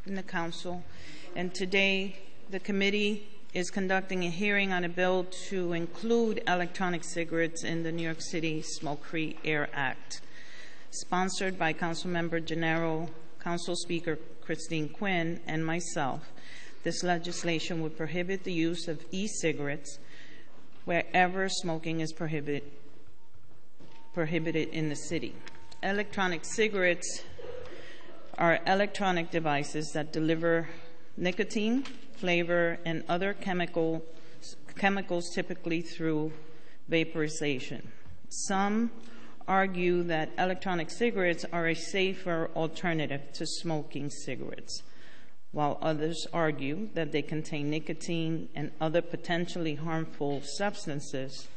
in the Council, and today the committee is conducting a hearing on a bill to include electronic cigarettes in the New York City Smoke-Free Air Act. Sponsored by Councilmember Gennaro, Council Speaker Christine Quinn, and myself, this legislation would prohibit the use of e-cigarettes wherever smoking is prohibited in the city. Electronic cigarettes are electronic devices that deliver nicotine, flavor, and other chemicals typically through vaporization. Some argue that electronic cigarettes are a safer alternative to smoking cigarettes, while others argue that they contain nicotine and other potentially harmful substances,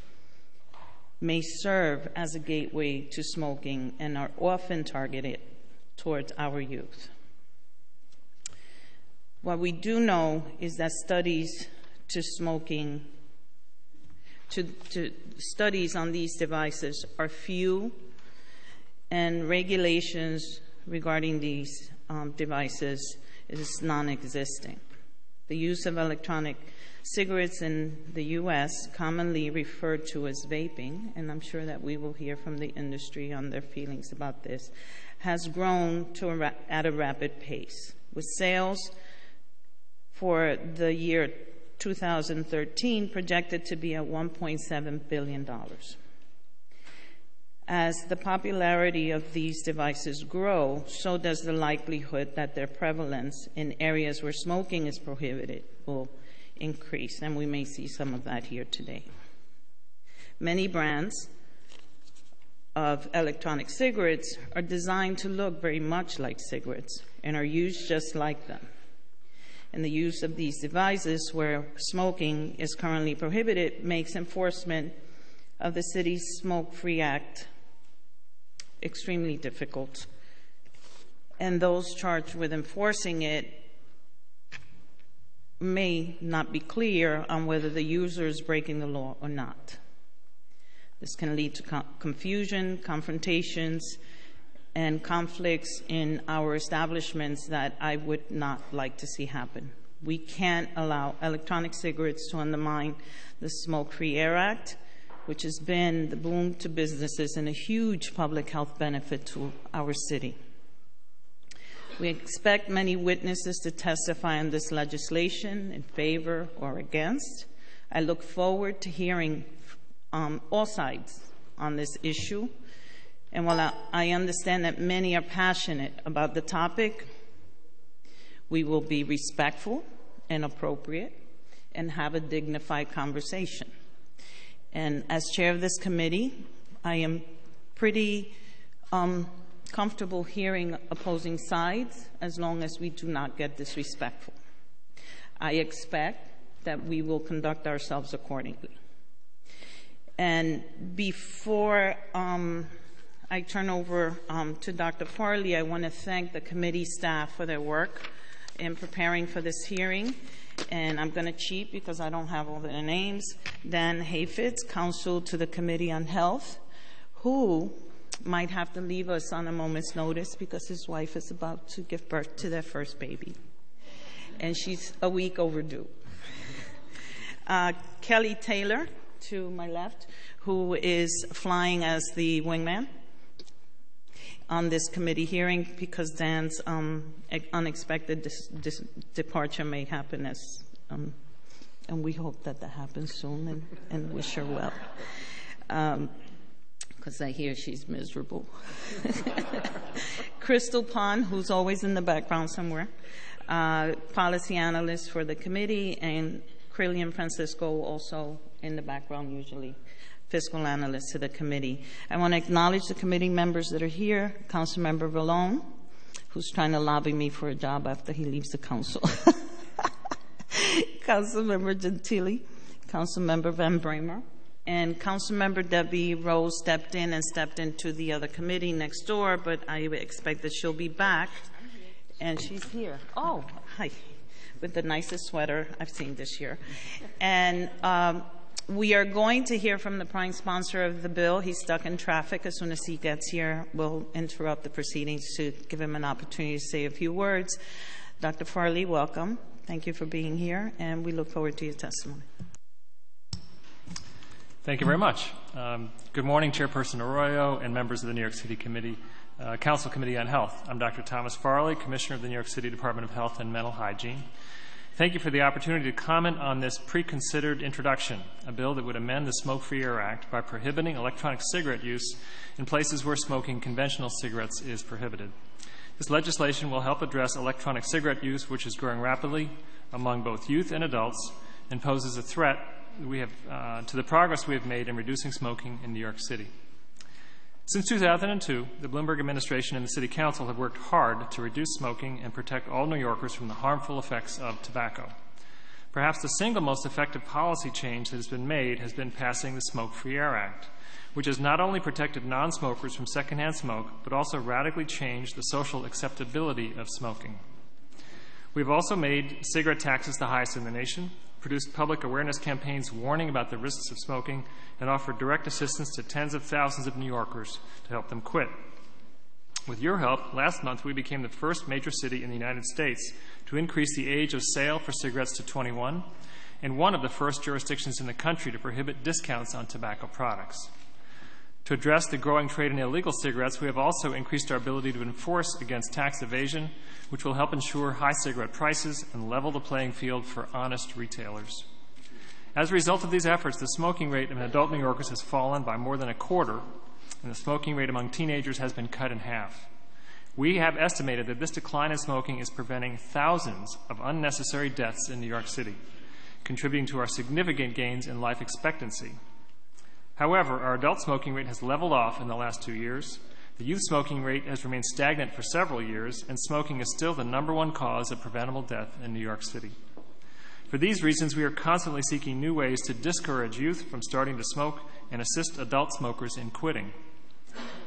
may serve as a gateway to smoking and are often targeted towards our youth. What we do know is that studies on these devices are few, and regulations regarding these devices is non-existent. The use of electronic cigarettes in the U.S., commonly referred to as vaping, and I'm sure that we will hear from the industry on their feelings about this, has grown at a rapid pace, with sales for the year 2013 projected to be at $1.7 billion. As the popularity of these devices grow, so does the likelihood that their prevalence in areas where smoking is prohibited will increase, and we may see some of that here today. Many brands of electronic cigarettes are designed to look very much like cigarettes and are used just like them. And the use of these devices where smoking is currently prohibited makes enforcement of the city's Smoke-Free Act extremely difficult. And those charged with enforcing it may not be clear on whether the user is breaking the law or not. This can lead to confusion, confrontations, and conflicts in our establishments that I would not like to see happen. We can't allow electronic cigarettes to undermine the Smoke-Free Air Act, which has been the boon to businesses and a huge public health benefit to our city. We expect many witnesses to testify on this legislation in favor or against. I look forward to hearing all sides on this issue. And while I understand that many are passionate about the topic, we will be respectful and appropriate and have a dignified conversation. And as chair of this committee, I am pretty comfortable hearing opposing sides as long as we do not get disrespectful. I expect that we will conduct ourselves accordingly. And before I turn over to Dr. Farley, I want to thank the committee staff for their work in preparing for this hearing. And I'm going to cheat because I don't have all their names. Dan Hayfitz, counsel to the Committee on Health, who might have to leave us on a moment's notice because his wife is about to give birth to their first baby. And she's a week overdue. Kelly Taylor, to my left, who is flying as the wingman on this committee hearing because Dan's unexpected departure may happen and we hope that happens soon and wish her well. Because I hear she's miserable. Crystal Pond, who's always in the background somewhere, policy analyst for the committee, and Crillian Francisco, also in the background usually, fiscal analyst to the committee. I want to acknowledge the committee members that are here. Councilmember Vallone, who's trying to lobby me for a job after he leaves the council. Councilmember Gentili, Councilmember Van Bramer, and Councilmember Debbie Rose stepped into the other committee next door, but I expect that she'll be back. And she's here. Oh, hi. With the nicest sweater I've seen this year. And we are going to hear from the prime sponsor of the bill. He's stuck in traffic. As soon as he gets here, we'll interrupt the proceedings to give him an opportunity to say a few words. Dr. Farley, welcome. Thank you for being here, and we look forward to your testimony. Thank you very much. Good morning, Chairperson Arroyo and members of the New York City Council Committee on Health. I'm Dr. Thomas Farley, Commissioner of the New York City Department of Health and Mental Hygiene. Thank you for the opportunity to comment on this pre-considered introduction, a bill that would amend the Smoke-Free Air Act by prohibiting electronic cigarette use in places where smoking conventional cigarettes is prohibited. This legislation will help address electronic cigarette use, which is growing rapidly among both youth and adults, and poses a threat to the progress we have made in reducing smoking in New York City. Since 2002, the Bloomberg administration and the City Council have worked hard to reduce smoking and protect all New Yorkers from the harmful effects of tobacco. Perhaps the single most effective policy change that has been made has been passing the Smoke-Free Air Act, which has not only protected non-smokers from secondhand smoke, but also radically changed the social acceptability of smoking. We've also made cigarette taxes the highest in the nation, produced public awareness campaigns warning about the risks of smoking, and offered direct assistance to tens of thousands of New Yorkers to help them quit. With your help, last month we became the first major city in the United States to increase the age of sale for cigarettes to 21, and one of the first jurisdictions in the country to prohibit discounts on tobacco products. To address the growing trade in illegal cigarettes, we have also increased our ability to enforce against tax evasion, which will help ensure high cigarette prices and level the playing field for honest retailers. As a result of these efforts, the smoking rate of adult New Yorkers has fallen by more than a quarter, and the smoking rate among teenagers has been cut in half. We have estimated that this decline in smoking is preventing thousands of unnecessary deaths in New York City, contributing to our significant gains in life expectancy. However, our adult smoking rate has leveled off in the last 2 years. The youth smoking rate has remained stagnant for several years, and smoking is still the #1 cause of preventable death in New York City. For these reasons, we are constantly seeking new ways to discourage youth from starting to smoke and assist adult smokers in quitting.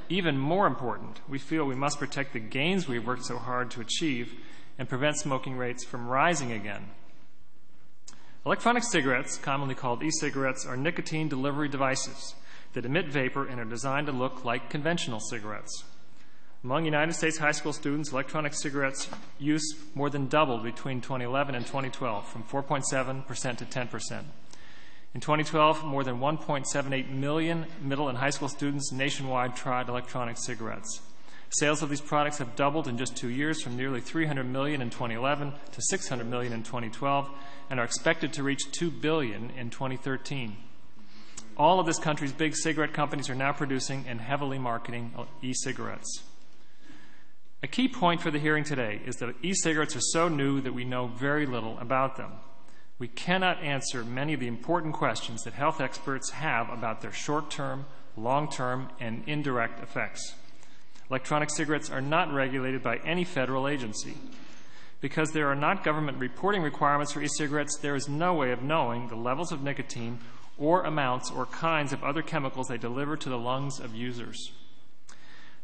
Even more important, we feel we must protect the gains we have worked so hard to achieve and prevent smoking rates from rising again. Electronic cigarettes, commonly called e-cigarettes, are nicotine delivery devices that emit vapor and are designed to look like conventional cigarettes. Among United States high school students, electronic cigarettes use more than doubled between 2011 and 2012, from 4.7% to 10%. In 2012, more than 1.78 million middle and high school students nationwide tried electronic cigarettes. Sales of these products have doubled in just 2 years, from nearly 300 million in 2011 to 600 million in 2012, and are expected to reach 2 billion in 2013. All of this country's big cigarette companies are now producing and heavily marketing e-cigarettes. A key point for the hearing today is that e-cigarettes are so new that we know very little about them. We cannot answer many of the important questions that health experts have about their short-term, long-term, and indirect effects. Electronic cigarettes are not regulated by any federal agency. Because there are not government reporting requirements for e-cigarettes, there is no way of knowing the levels of nicotine or amounts or kinds of other chemicals they deliver to the lungs of users.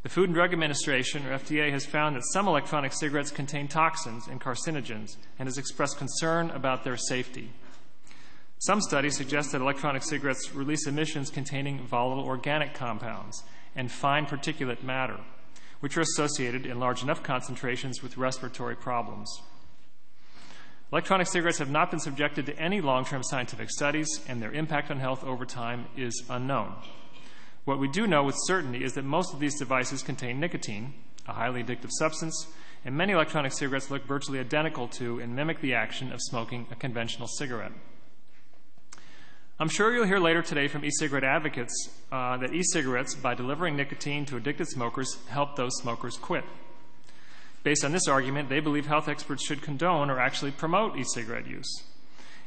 The Food and Drug Administration, or FDA, has found that some electronic cigarettes contain toxins and carcinogens and has expressed concern about their safety. Some studies suggest that electronic cigarettes release emissions containing volatile organic compounds and fine particulate matter, which are associated in large enough concentrations with respiratory problems. Electronic cigarettes have not been subjected to any long-term scientific studies, and their impact on health over time is unknown. What we do know with certainty is that most of these devices contain nicotine, a highly addictive substance, and many electronic cigarettes look virtually identical to and mimic the action of smoking a conventional cigarette. I'm sure you'll hear later today from e-cigarette advocates that e-cigarettes, by delivering nicotine to addicted smokers, help those smokers quit. Based on this argument, they believe health experts should condone or actually promote e-cigarette use.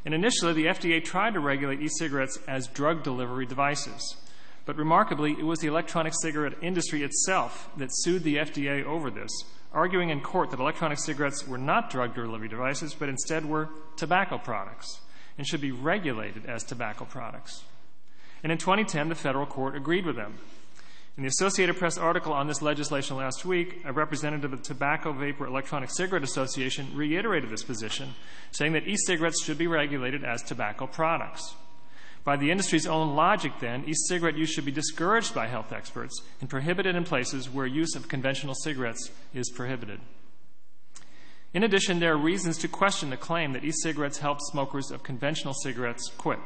And initially, the FDA tried to regulate e-cigarettes as drug delivery devices. But remarkably, it was the electronic cigarette industry itself that sued the FDA over this, arguing in court that electronic cigarettes were not drug delivery devices, but instead were tobacco products and should be regulated as tobacco products. And in 2010, the federal court agreed with them. In the Associated Press article on this legislation last week, a representative of the Tobacco Vapor Electronic Cigarette Association reiterated this position, saying that e-cigarettes should be regulated as tobacco products. By the industry's own logic, then, e-cigarette use should be discouraged by health experts and prohibited in places where use of conventional cigarettes is prohibited. In addition, there are reasons to question the claim that e-cigarettes help smokers of conventional cigarettes quit.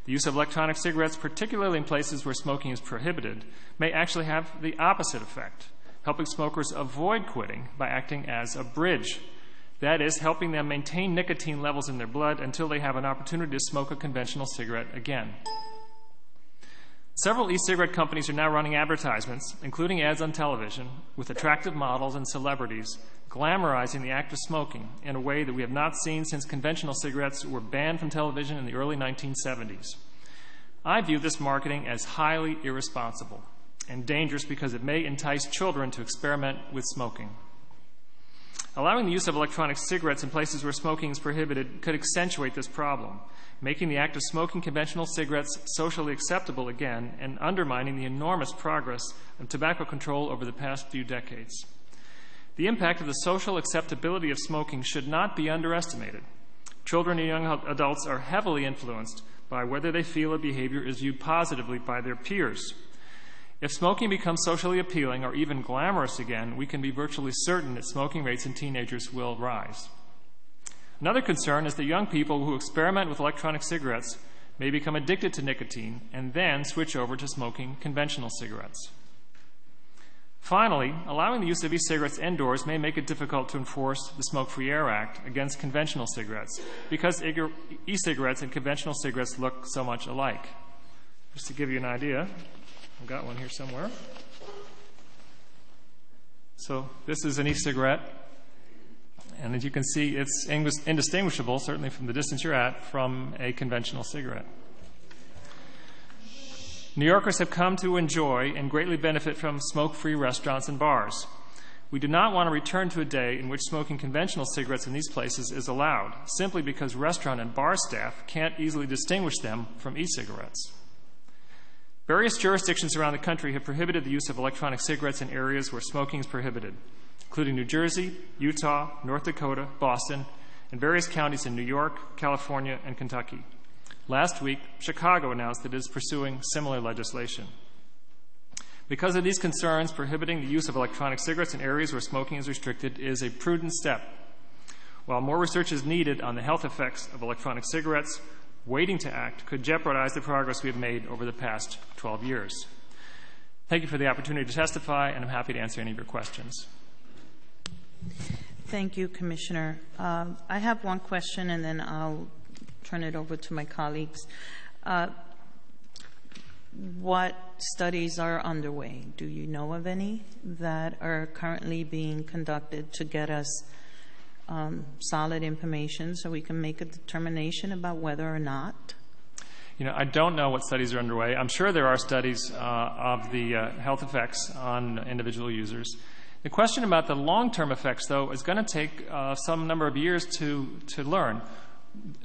The use of electronic cigarettes, particularly in places where smoking is prohibited, may actually have the opposite effect, helping smokers avoid quitting by acting as a bridge. That is, helping them maintain nicotine levels in their blood until they have an opportunity to smoke a conventional cigarette again. Several e-cigarette companies are now running advertisements, including ads on television, with attractive models and celebrities glamorizing the act of smoking in a way that we have not seen since conventional cigarettes were banned from television in the early 1970s. I view this marketing as highly irresponsible and dangerous because it may entice children to experiment with smoking. Allowing the use of electronic cigarettes in places where smoking is prohibited could accentuate this problem, making the act of smoking conventional cigarettes socially acceptable again and undermining the enormous progress of tobacco control over the past few decades. The impact of the social acceptability of smoking should not be underestimated. Children and young adults are heavily influenced by whether they feel a behavior is viewed positively by their peers. If smoking becomes socially appealing or even glamorous again, we can be virtually certain that smoking rates in teenagers will rise. Another concern is that young people who experiment with electronic cigarettes may become addicted to nicotine and then switch over to smoking conventional cigarettes. Finally, allowing the use of e-cigarettes indoors may make it difficult to enforce the Smoke-Free Air Act against conventional cigarettes because e-cigarettes and conventional cigarettes look so much alike. Just to give you an idea, I've got one here somewhere. So this is an e-cigarette, and as you can see, it's indistinguishable, certainly from the distance you're at, from a conventional cigarette. New Yorkers have come to enjoy and greatly benefit from smoke-free restaurants and bars. We do not want to return to a day in which smoking conventional cigarettes in these places is allowed, simply because restaurant and bar staff can't easily distinguish them from e-cigarettes. Various jurisdictions around the country have prohibited the use of electronic cigarettes in areas where smoking is prohibited, including New Jersey, Utah, North Dakota, Boston, and various counties in New York, California, and Kentucky. Last week, Chicago announced that it is pursuing similar legislation. Because of these concerns, prohibiting the use of electronic cigarettes in areas where smoking is restricted is a prudent step. While more research is needed on the health effects of electronic cigarettes, waiting to act could jeopardize the progress we have made over the past 12 years. Thank you for the opportunity to testify, and I'm happy to answer any of your questions. Thank you, Commissioner. I have one question, and then I'll turn it over to my colleagues. What studies are underway? Do you know of any that are currently being conducted to get us solid information so we can make a determination about whether or not? You know, I don't know what studies are underway. I'm sure there are studies of the health effects on individual users. The question about the long-term effects, though, is going to take some number of years to learn,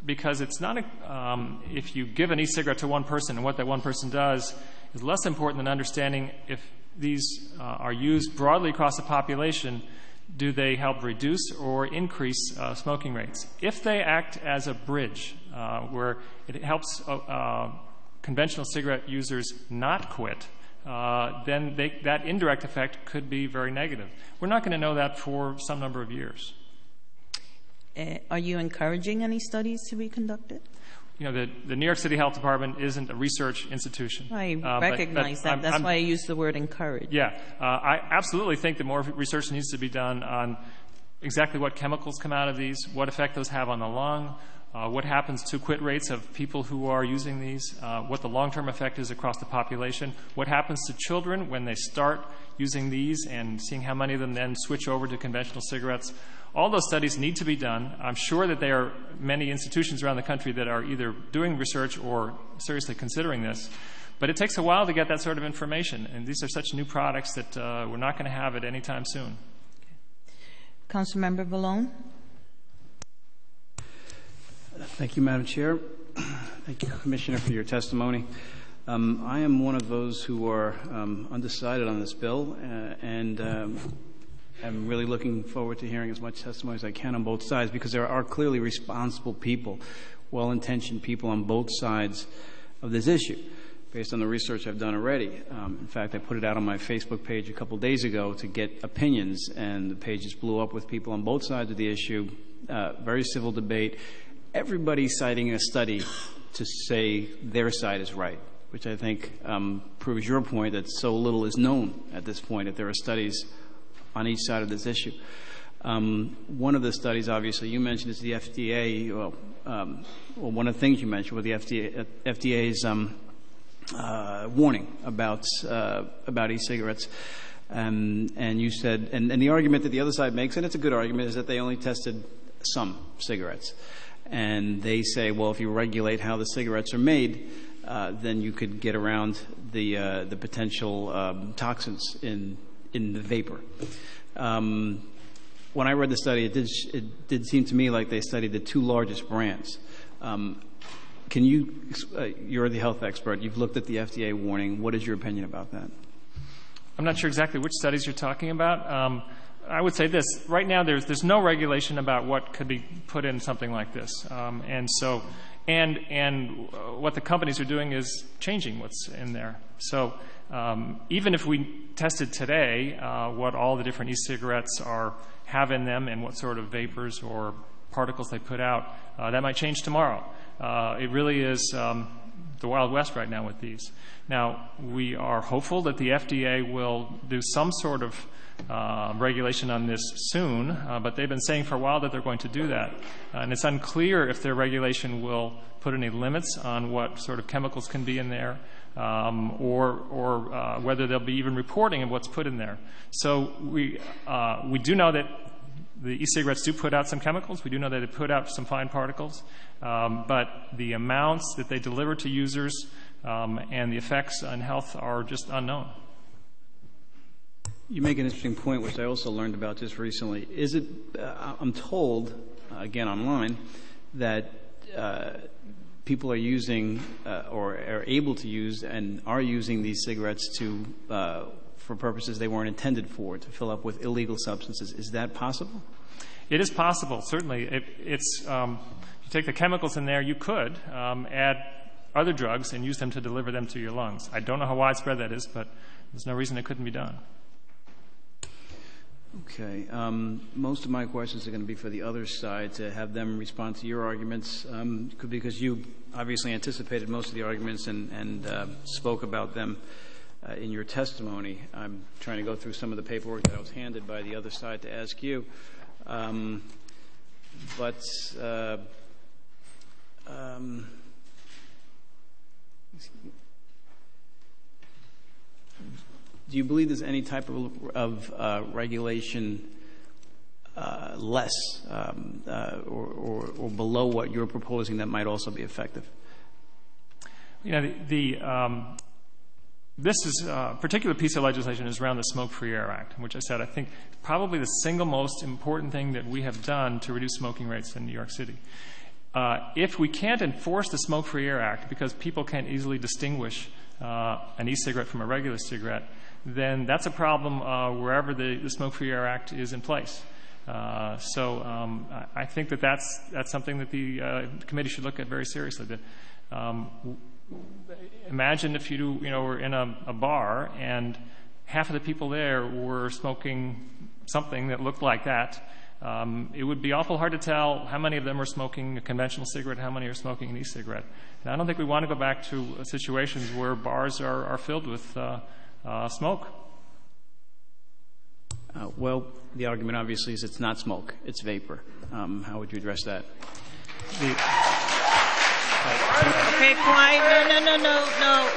because it's not if you give an e-cigarette to one person and what that one person does is less important than understanding if these are used broadly across the population, do they help reduce or increase smoking rates? If they act as a bridge where it helps conventional cigarette users not quit, then that indirect effect could be very negative. We're not going to know that for some number of years. Are you encouraging any studies to be conducted? You know, the New York City Health Department isn't a research institution. I recognize that. That's why I use the word encourage. Yeah. I absolutely think that more research needs to be done on exactly what chemicals come out of these, what effect those have on the lung, what happens to quit rates of people who are using these, what the long-term effect is across the population, what happens to children when they start using these and seeing how many of them then switch over to conventional cigarettes. All those studies need to be done. I'm sure that there are many institutions around the country that are either doing research or seriously considering this. But it takes a while to get that sort of information, and these are such new products that we're not going to have it anytime soon. Councilmember Vallone. Thank you, Madam Chair. Thank you, Commissioner, for your testimony. I am one of those who are undecided on this bill, and I'm really looking forward to hearing as much testimony as I can on both sides, because there are clearly responsible people, well-intentioned people on both sides of this issue. based on the research I've done already. In fact, I put it out on my Facebook page a couple days ago to get opinions, and the page just blew up with people on both sides of the issue. Very civil debate. Everybody citing a study to say their side is right, which I think proves your point that so little is known at this point, if there are studies on each side of this issue. One of the studies, obviously, you mentioned is the FDA. Well, one of the things you mentioned was the FDA's warning about e-cigarettes. And you said, and the argument that the other side makes, and it's a good argument, is that they only tested some cigarettes. And they say, well, if you regulate how the cigarettes are made, then you could get around the potential toxins in the vapor. When I read the study, it did seem to me like they studied the two largest brands. Can you, you're the health expert, you've looked at the FDA warning. What is your opinion about that? I'm not sure exactly which studies you're talking about. I would say this. Right now, there's no regulation about what could be put in something like this. And what the companies are doing is changing what's in there. So even if we tested today what all the different e-cigarettes have in them and what sort of vapors or particles they put out, that might change tomorrow. It really is the Wild West right now with these. Now, we are hopeful that the FDA will do some sort of regulation on this soon, but they've been saying for a while that they're going to do that. And it's unclear if their regulation will put any limits on what sort of chemicals can be in there, or whether there'll be even reporting of what's put in there. So we do know that the e-cigarettes do put out some chemicals. We do know that they put out some fine particles, but the amounts that they deliver to users and the effects on health are just unknown. You make an interesting point, which I also learned about just recently. Is it, I'm told, again online, that people are using or are able to use and are using these cigarettes for purposes they weren't intended for, to fill up with illegal substances. Is that possible? It is possible, certainly. It's you take the chemicals in there, you could add other drugs and use them to deliver them to your lungs. I don't know how widespread that is, but there's no reason it couldn't be done. Okay. Most of my questions are going to be for the other side, to have them respond to your arguments, because you obviously anticipated most of the arguments and spoke about them in your testimony. I'm trying to go through some of the paperwork that I was handed by the other side to ask you. Do you believe there's any type of regulation less or below what you're proposing that might also be effective? You know, this is a particular piece of legislation is around the Smoke-Free Air Act, which I said I think probably the single most important thing that we have done to reduce smoking rates in New York City. If we can't enforce the Smoke-Free Air Act because people can't easily distinguish an e-cigarette from a regular cigarette, then that's a problem wherever the Smoke-Free Air Act is in place. So I think that's something that the committee should look at very seriously. Imagine if you were in a bar and half of the people there were smoking something that looked like that. It would be awful hard to tell how many of them are smoking a conventional cigarette, how many are smoking an e-cigarette. And I don't think we want to go back to situations where bars are filled with smoke. Well, the argument obviously is it's not smoke, it's vapor. How would you address that? Okay, quiet. No.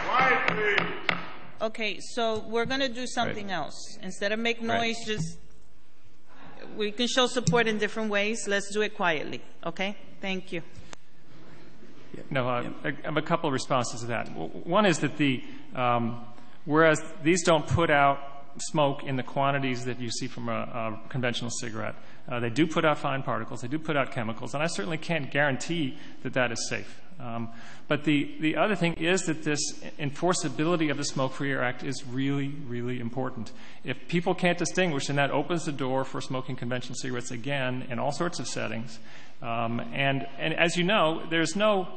Quiet, please. Okay, so we're going to do something else. Instead of make noise, just we can show support in different ways. Let's do it quietly, okay? Thank you. No, I have a couple of responses to that. One is that whereas these don't put out smoke in the quantities that you see from a conventional cigarette, they do put out fine particles, they do put out chemicals, and I certainly can't guarantee that that is safe. But the other thing is that this enforceability of the Smoke-Free Air Act is really, really important. If people can't distinguish, then that opens the door for smoking conventional cigarettes again in all sorts of settings. And as you know, there's no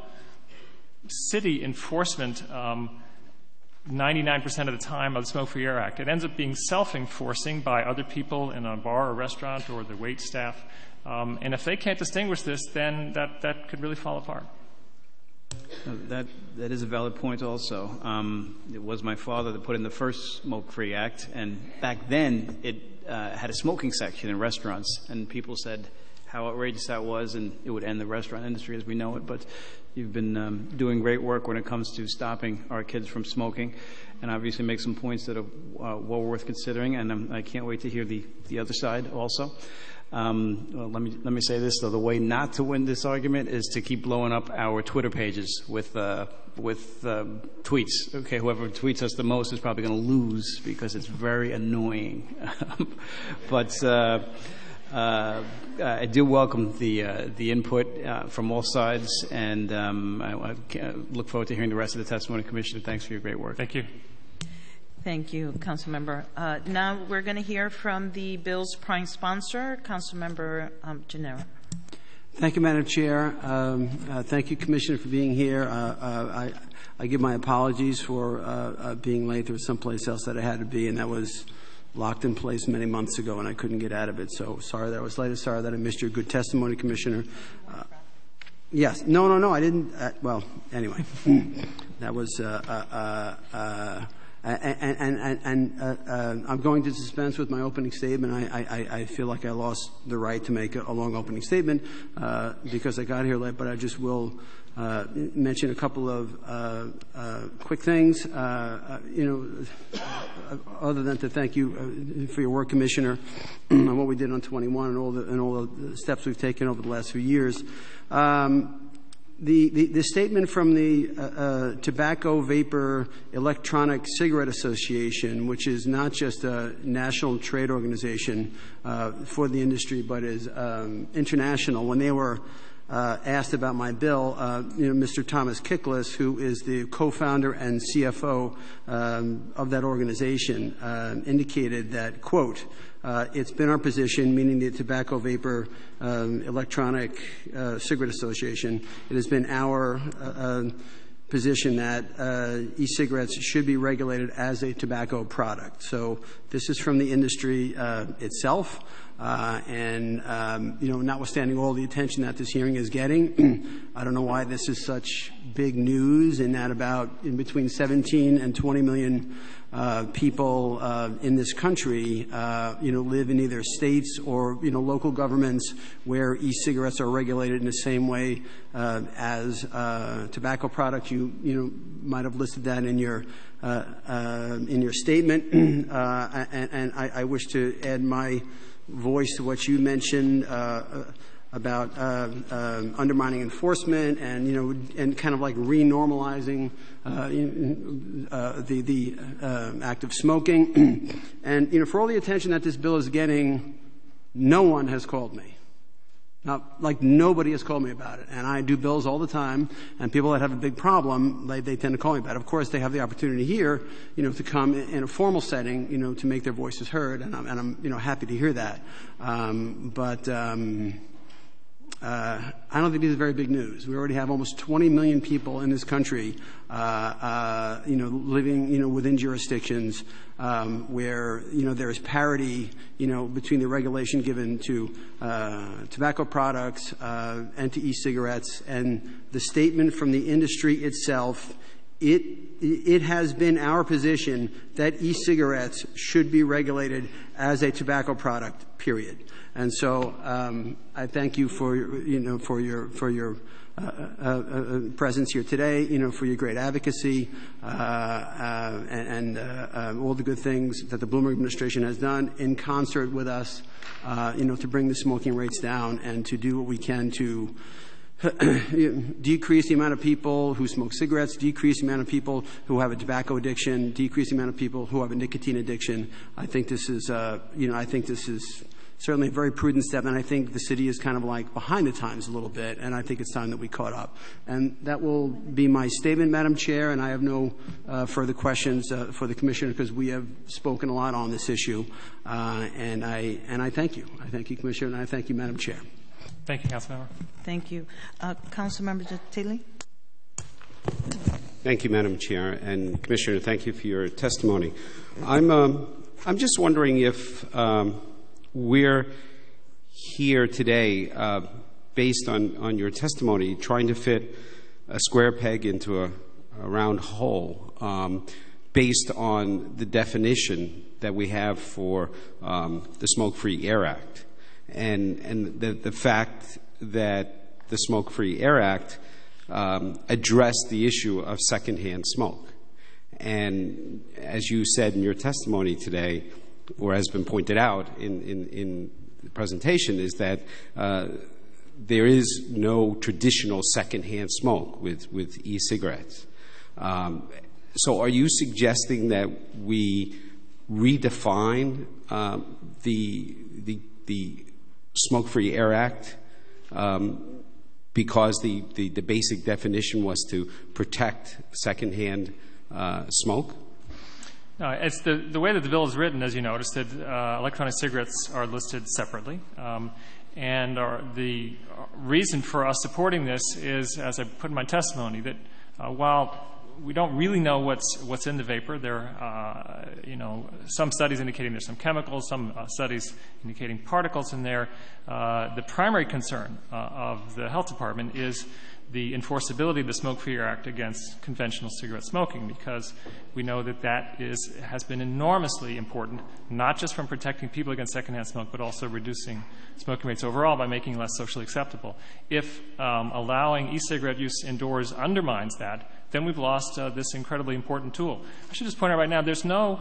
city enforcement 99% of the time of the Smoke Free Air Act. It ends up being self-enforcing by other people in a bar or restaurant or the wait staff. And if they can't distinguish this, then that could really fall apart. That is a valid point also. It was my father that put in the first Smoke Free Act, and back then it had a smoking section in restaurants, and people said how outrageous that was, and it would end the restaurant industry as we know it. But you've been doing great work when it comes to stopping our kids from smoking, and obviously make some points that are well worth considering, and I can't wait to hear the other side also. Well, let me say this though: the way not to win this argument is to keep blowing up our Twitter pages with tweets. Okay, whoever tweets us the most is probably going to lose because it's very annoying. But I do welcome the input from all sides, and I look forward to hearing the rest of the testimony. Commissioner, thanks for your great work. Thank you. Thank you, Councilmember. Now we're going to hear from the bill's prime sponsor, Councilmember Gennaro. Thank you, Madam Chair. Thank you, Commissioner, for being here. I give my apologies for being late. There was someplace else that I had to be, and that was locked in place many months ago, and I couldn't get out of it. So sorry that I was late. Sorry that I missed your good testimony, Commissioner. Yes. No, I didn't. Well, anyway, that was... I'm going to dispense with my opening statement. I feel like I lost the right to make a long opening statement because I got here late, but I just will mention a couple of quick things. Other than to thank you for your work, Commissioner, on what we did on 21 and all the steps we've taken over the last few years. The statement from the Tobacco Vapor Electronic Cigarette Association, which is not just a national trade organization for the industry, but is international, when they were asked about my bill, Mr. Thomas Kickless, who is the co-founder and CFO of that organization, indicated that, quote, it's been our position, meaning the Tobacco Vapor Electronic Cigarette Association, it has been our position that e-cigarettes should be regulated as a tobacco product. So this is from the industry itself. Notwithstanding all the attention that this hearing is getting, I don't know why this is such big news, in that about in between 17 and 20 million people in this country, live in either states or, local governments where e-cigarettes are regulated in the same way as tobacco products. You might have listed that in your statement, and I wish to add my voice to what you mentioned about undermining enforcement and kind of like renormalizing the act of smoking. And for all the attention that this bill is getting, no one has called me. Like nobody has called me about it. And I do bills all the time, and people that have a big problem, they tend to call me about it. Of course, they have the opportunity here, to come in a formal setting, to make their voices heard, and I'm happy to hear that. I don't think this is very big news. We already have almost 20 million people in this country, living, within jurisdictions where, there is parity, between the regulation given to tobacco products and to e-cigarettes, and the statement from the industry itself. It has been our position that e-cigarettes should be regulated as a tobacco product, period. And so I thank you for your presence here today, for your great advocacy and all the good things that the Bloomberg administration has done in concert with us, to bring the smoking rates down and to do what we can to decrease the amount of people who smoke cigarettes, decrease the amount of people who have a tobacco addiction, decrease the amount of people who have a nicotine addiction. I think this is, certainly a very prudent step, and I think the city is kind of like behind the times a little bit, and I think it's time that we caught up. And that will be my statement, Madam Chair, and I have no further questions for the Commissioner, because we have spoken a lot on this issue, and I thank you. I thank you, Commissioner, and I thank you, Madam Chair. Thank you, Councilmember. Thank you. Councilmember Tilly? Thank you, Madam Chair, and Commissioner, thank you for your testimony. I'm just wondering if we're here today, based on your testimony, trying to fit a square peg into a round hole, based on the definition that we have for the Smoke-Free Air Act, and the fact that the Smoke-Free Air Act addressed the issue of secondhand smoke. And as you said in your testimony today, or has been pointed out in the presentation, is that there is no traditional secondhand smoke with e-cigarettes. So are you suggesting that we redefine the Smoke-Free Air Act because the basic definition was to protect secondhand smoke? No, it's the way that the bill is written, as you noticed, that electronic cigarettes are listed separately. And the reason for us supporting this is, as I put in my testimony, that while we don't really know what's in the vapor, there are some studies indicating there's some chemicals, some studies indicating particles in there. The primary concern of the health department is the enforceability of the Smoke-Free Air Act against conventional cigarette smoking, because we know that has been enormously important, not just from protecting people against secondhand smoke, but also reducing smoking rates overall by making it less socially acceptable. If allowing e-cigarette use indoors undermines that, then we've lost this incredibly important tool. I should just point out right now, there's no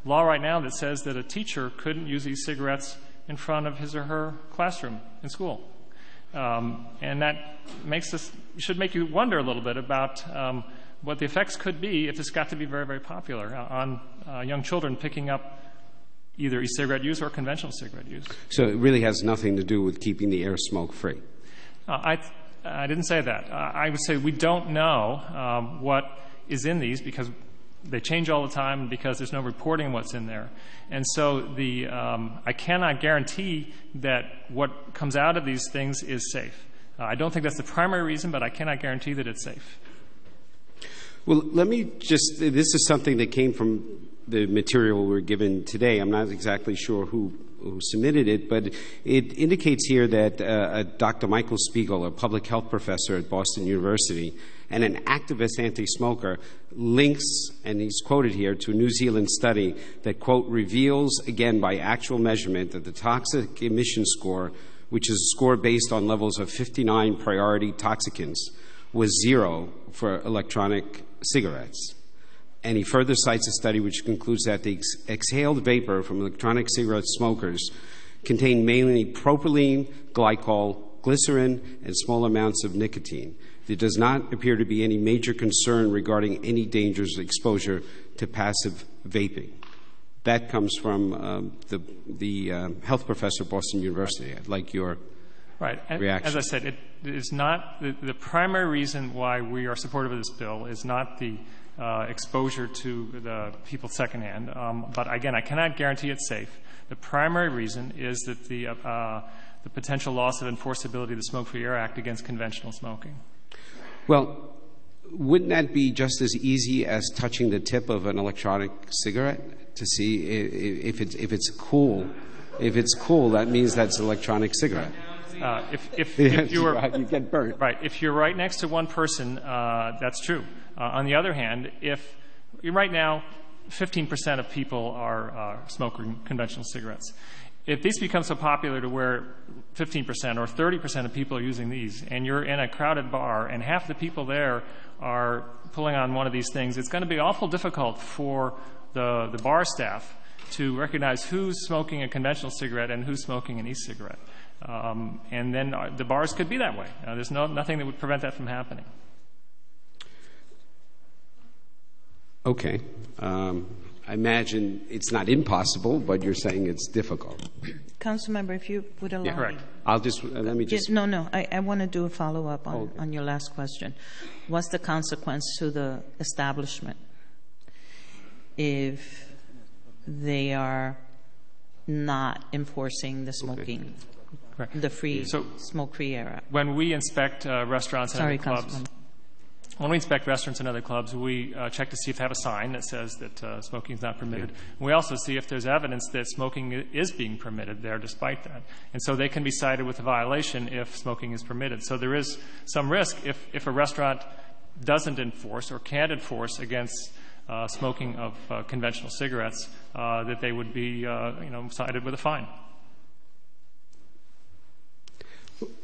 law right now that says that a teacher couldn't use e-cigarettes in front of his or her classroom in school. And that should make you wonder a little bit about what the effects could be if this got to be very, very popular on young children picking up either e-cigarette use or conventional cigarette use. So it really has nothing to do with keeping the air smoke-free? I didn't say that. I would say we don't know what is in these because they change all the time, because there's no reporting on what's in there. And so I cannot guarantee that what comes out of these things is safe. I don't think that's the primary reason, but I cannot guarantee that it's safe. Well, let me this is something that came from the material we're given today. I'm not exactly sure who submitted it, but it indicates here that Dr. Michael Spiegel, a public health professor at Boston University and an activist anti-smoker, links, and he's quoted here, to a New Zealand study that, quote, reveals, again by actual measurement, that the toxic emission score, which is a score based on levels of 59 priority toxicants, was 0 for electronic cigarettes. And he further cites a study which concludes that the exhaled vapor from electronic cigarette smokers contain mainly propylene, glycol, glycerin, and small amounts of nicotine. There does not appear to be any major concern regarding any dangers of exposure to passive vaping. That comes from the health professor at Boston University. I'd like your reaction. As I said, it is not the primary reason why we are supportive of this bill is not the exposure to the people secondhand. But again, I cannot guarantee it's safe. The primary reason is that the potential loss of enforceability of the Smoke-Free Air Act against conventional smoking. Well, wouldn't that be just as easy as touching the tip of an electronic cigarette to see if it's cool? If it's cool, that means that's an electronic cigarette. If you get burnt. Right. If you're right next to one person, that's true. On the other hand, if right now 15% of people are smoking conventional cigarettes, if these become so popular to where 15% or 30% of people are using these, and you're in a crowded bar and half the people there are pulling on one of these things, it's going to be awful difficult for the bar staff to recognize who's smoking a conventional cigarette and who's smoking an e-cigarette. And then the bars could be that way. There's nothing that would prevent that from happening. Okay. I imagine it's not impossible, but you're saying it's difficult. Councilmember, if you would allow correct. me. Let me just... No. I want to do a follow-up on your last question. What's the consequence to the establishment if they are not enforcing the smoking, Correct. the smoke-free era? When we inspect restaurants and clubs, when we inspect restaurants and other clubs, we check to see if they have a sign that says that smoking is not permitted. We also see if there's evidence that smoking is being permitted there despite that. And so they can be cited with a violation if smoking is permitted. So there is some risk if a restaurant doesn't enforce or can't enforce against smoking of conventional cigarettes, that they would be cited with a fine.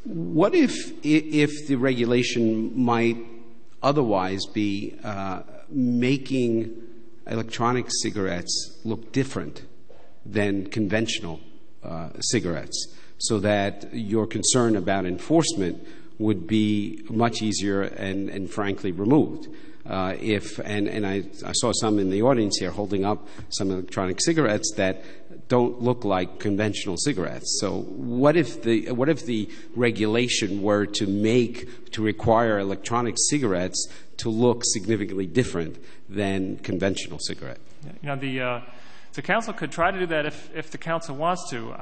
What if the regulation might otherwise be making electronic cigarettes look different than conventional cigarettes, so that your concern about enforcement would be much easier and frankly removed? I saw some in the audience here holding up some electronic cigarettes that don't look like conventional cigarettes. So what if the regulation were to require electronic cigarettes to look significantly different than conventional cigarette? The council could try to do that if the council wants to.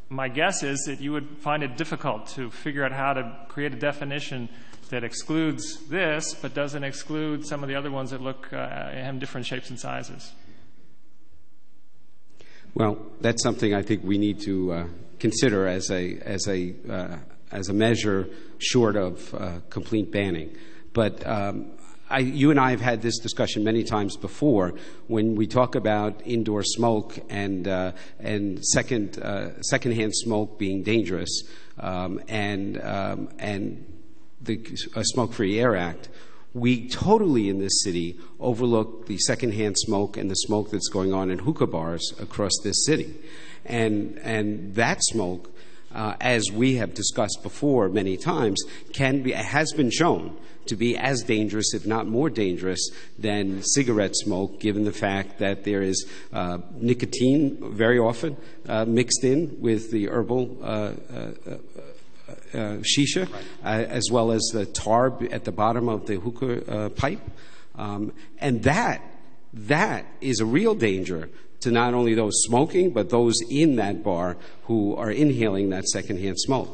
My guess is that you would find it difficult to figure out how to create a definition that excludes this but doesn't exclude some of the other ones that look have different shapes and sizes. Well, that's something I think we need to consider as a measure short of complete banning. But you and I have had this discussion many times before when we talk about indoor smoke and secondhand smoke being dangerous and the Smoke-Free Air Act. We totally in this city overlook the secondhand smoke and the smoke that's going on in hookah bars across this city. And that smoke, as we have discussed before many times, has been shown to be as dangerous, if not more dangerous, than cigarette smoke, given the fact that there is nicotine very often mixed in with the herbal shisha, as well as the tar at the bottom of the hookah pipe. And that is a real danger to not only those smoking, but those in that bar who are inhaling that secondhand smoke.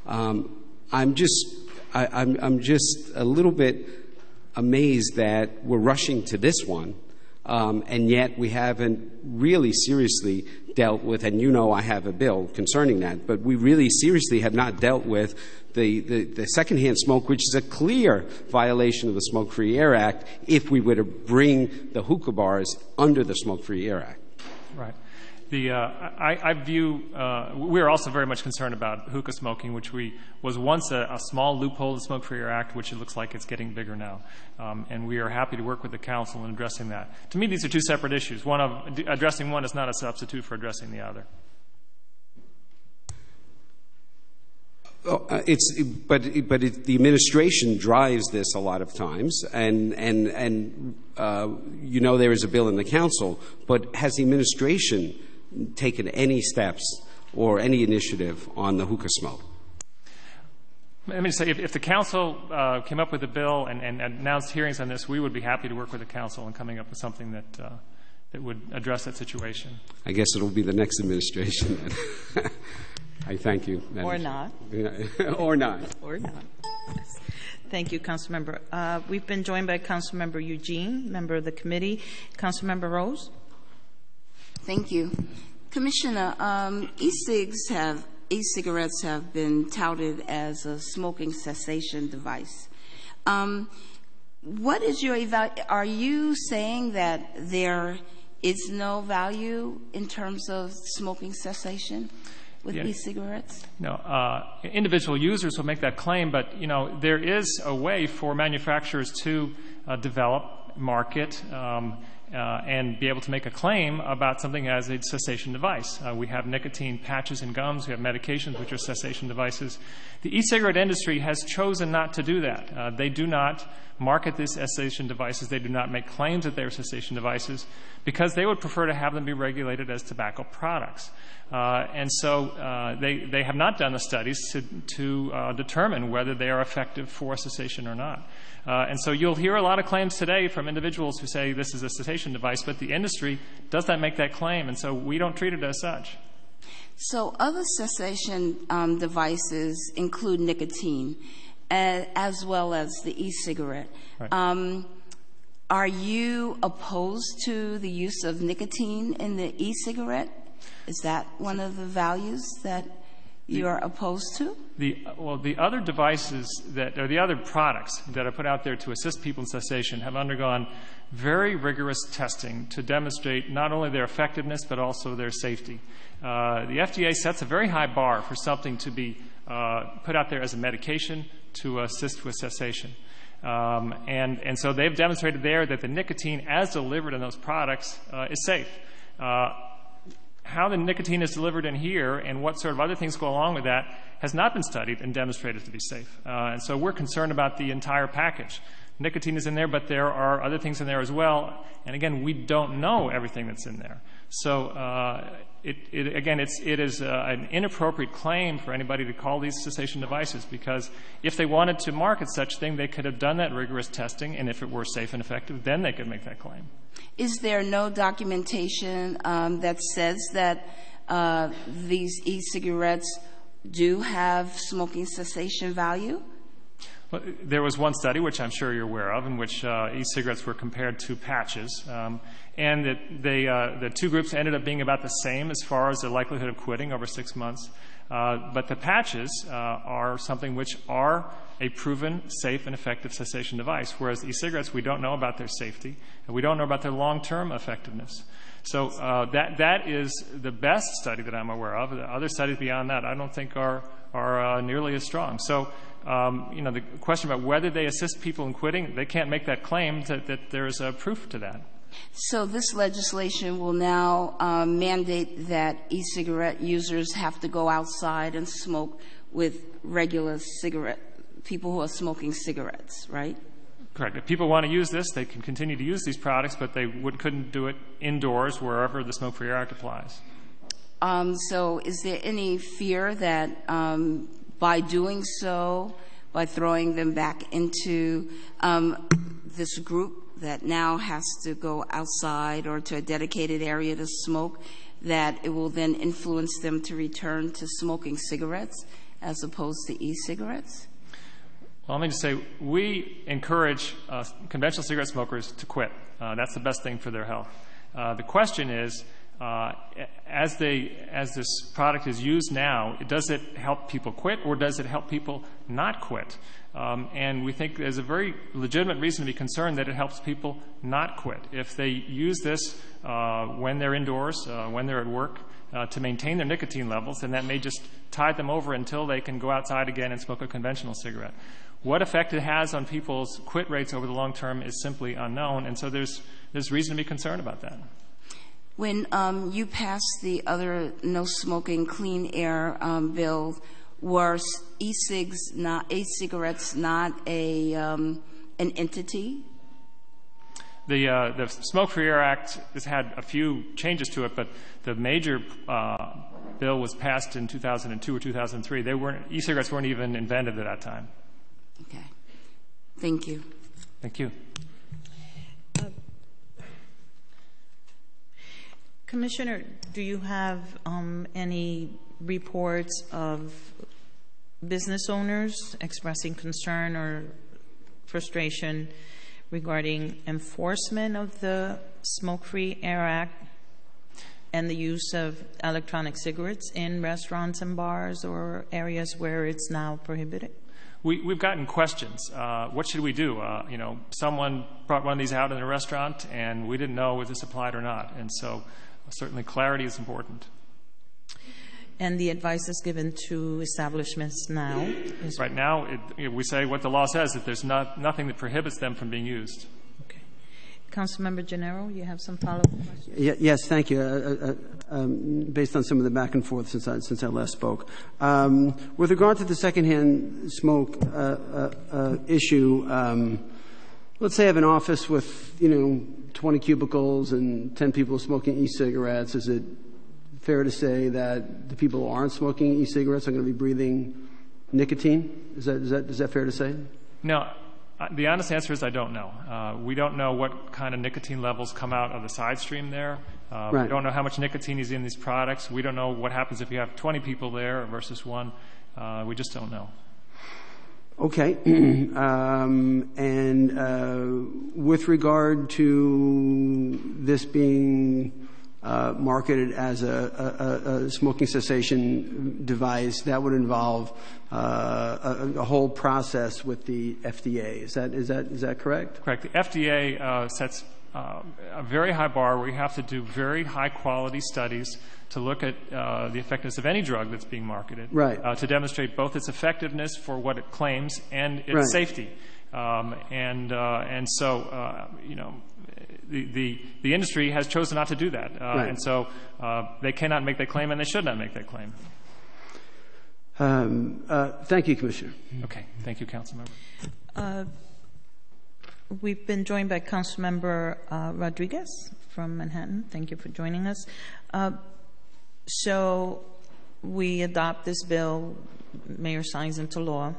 I'm just a little bit amazed that we're rushing to this one, and yet we haven't really seriously dealt with, and I have a bill concerning that, but we really seriously have not dealt with the secondhand smoke, which is a clear violation of the Smoke-Free Air Act if we were to bring the hookah bars under the Smoke-Free Air Act. Right. I view, we're also very much concerned about hookah smoking, which was once a small loophole of the Smoke-Free Air Act, which it looks like it's getting bigger now. And we are happy to work with the council in addressing that. To me, these are two separate issues. Addressing one is not a substitute for addressing the other. The administration drives this a lot of times, and there is a bill in the council, but has the administration taken any steps or any initiative on the hookah smoke? Let me say, if the council came up with a bill and announced hearings on this, we would be happy to work with the council in coming up with something that would address that situation. I guess it'll be the next administration. I thank you. Or not. Or not. Or not. Yes. Thank you, Councilmember. We've been joined by Councilmember Eugene, member of the committee. Councilmember Rose. Thank you. Commissioner, e-cigarettes have been touted as a smoking cessation device. What is your are you saying that there is no value in terms of smoking cessation with e-cigarettes? No. Individual users will make that claim, but, there is a way for manufacturers to develop, market, and be able to make a claim about something as a cessation device. We have nicotine patches and gums. We have medications, which are cessation devices. The e-cigarette industry has chosen not to do that. They do not market these cessation devices. They do not make claims that they are cessation devices because they would prefer to have them be regulated as tobacco products. And so they have not done the studies to determine whether they are effective for cessation or not. And so you'll hear a lot of claims today from individuals who say this is a cessation device, but the industry does not make that claim, and so we don't treat it as such. So other cessation devices include nicotine. as well as the e-cigarette. Right. Are you opposed to the use of nicotine in the e-cigarette? Is that one of the values that you are opposed to? The other devices or the other products that are put out there to assist people in cessation have undergone very rigorous testing to demonstrate not only their effectiveness but also their safety. The FDA sets a very high bar for something to be put out there as a medication to assist with cessation. And so they've demonstrated there that the nicotine as delivered in those products is safe. How the nicotine is delivered in here and what sort of other things go along with that has not been studied and demonstrated to be safe. And so we're concerned about the entire package. Nicotine is in there, but there are other things in there as well. And again, we don't know everything that's in there. So it is an inappropriate claim for anybody to call these cessation devices, because if they wanted to market such thing, they could have done that rigorous testing, and if it were safe and effective, then they could make that claim. Is there no documentation that says that these e-cigarettes do have smoking cessation value? Well, there was one study, which I'm sure you're aware of, in which e-cigarettes were compared to patches, and that the two groups ended up being about the same as far as the likelihood of quitting over 6 months. But the patches are something which are a proven safe and effective cessation device, whereas e-cigarettes, we don't know about their safety, and we don't know about their long-term effectiveness. So that is the best study that I'm aware of. The other studies beyond that I don't think are nearly as strong. So the question about whether they assist people in quitting, they can't make that claim that there's proof to that. So this legislation will now mandate that e-cigarette users have to go outside and smoke with regular people who are smoking cigarettes, right? Correct. If people want to use this, they can continue to use these products, but they couldn't do it indoors wherever the Smoke-Free Air Act applies. So is there any fear that by doing so, by throwing them back into this group that now has to go outside or to a dedicated area to smoke, that it will then influence them to return to smoking cigarettes as opposed to e-cigarettes? Well, let me just say, we encourage conventional cigarette smokers to quit. That's the best thing for their health. The question is, as this product is used now, does it help people quit or does it help people not quit? And we think there's a very legitimate reason to be concerned that it helps people not quit. If they use this when they're indoors, when they're at work, to maintain their nicotine levels, then that may just tide them over until they can go outside again and smoke a conventional cigarette. What effect it has on people's quit rates over the long term is simply unknown, and so there's reason to be concerned about that. When you passed the other No Smoking Clean Air bill, were e-cigarettes not an entity? The Smoke-Free Air Act has had a few changes to it, but the major bill was passed in 2002 or 2003. E-cigarettes weren't even invented at that time. Okay. Thank you. Thank you. Commissioner, do you have any reports of business owners expressing concern or frustration regarding enforcement of the Smoke-Free Air Act and the use of electronic cigarettes in restaurants and bars or areas where it's now prohibited? We've gotten questions. What should we do? Someone brought one of these out in a restaurant, and we didn't know if this applied or not. And so certainly clarity is important. And the advice is given to establishments now? Right now, we say what the law says, that there's nothing that prohibits them from being used. Okay. Councilmember Gennaro, you have some follow-up questions? Yes, thank you. Based on some of the back and forth since I last spoke. With regard to the secondhand smoke issue, let's say I have an office with 20 cubicles and 10 people smoking e-cigarettes. Is it fair to say that the people who aren't smoking e-cigarettes are going to be breathing nicotine? Is that fair to say? No. The honest answer is I don't know. We don't know what kind of nicotine levels come out of the side stream there. Right. We don't know how much nicotine is in these products. We don't know what happens if you have 20 people there versus one. We just don't know. Okay. With regard to this being marketed as a smoking cessation device, that would involve a whole process with the FDA. Is that correct? Correct. The FDA sets a very high bar where you have to do very high-quality studies to look at the effectiveness of any drug that's being marketed, right. To demonstrate both its effectiveness for what it claims and its right. safety. And so, you know, the industry has chosen not to do that, right. and so they cannot make that claim, and they should not make that claim. Thank you, Commissioner. Okay. Thank you, Councilmember. We've been joined by Councilmember Rodriguez from Manhattan. Thank you for joining us. So we adopt this bill, Mayor signs into law,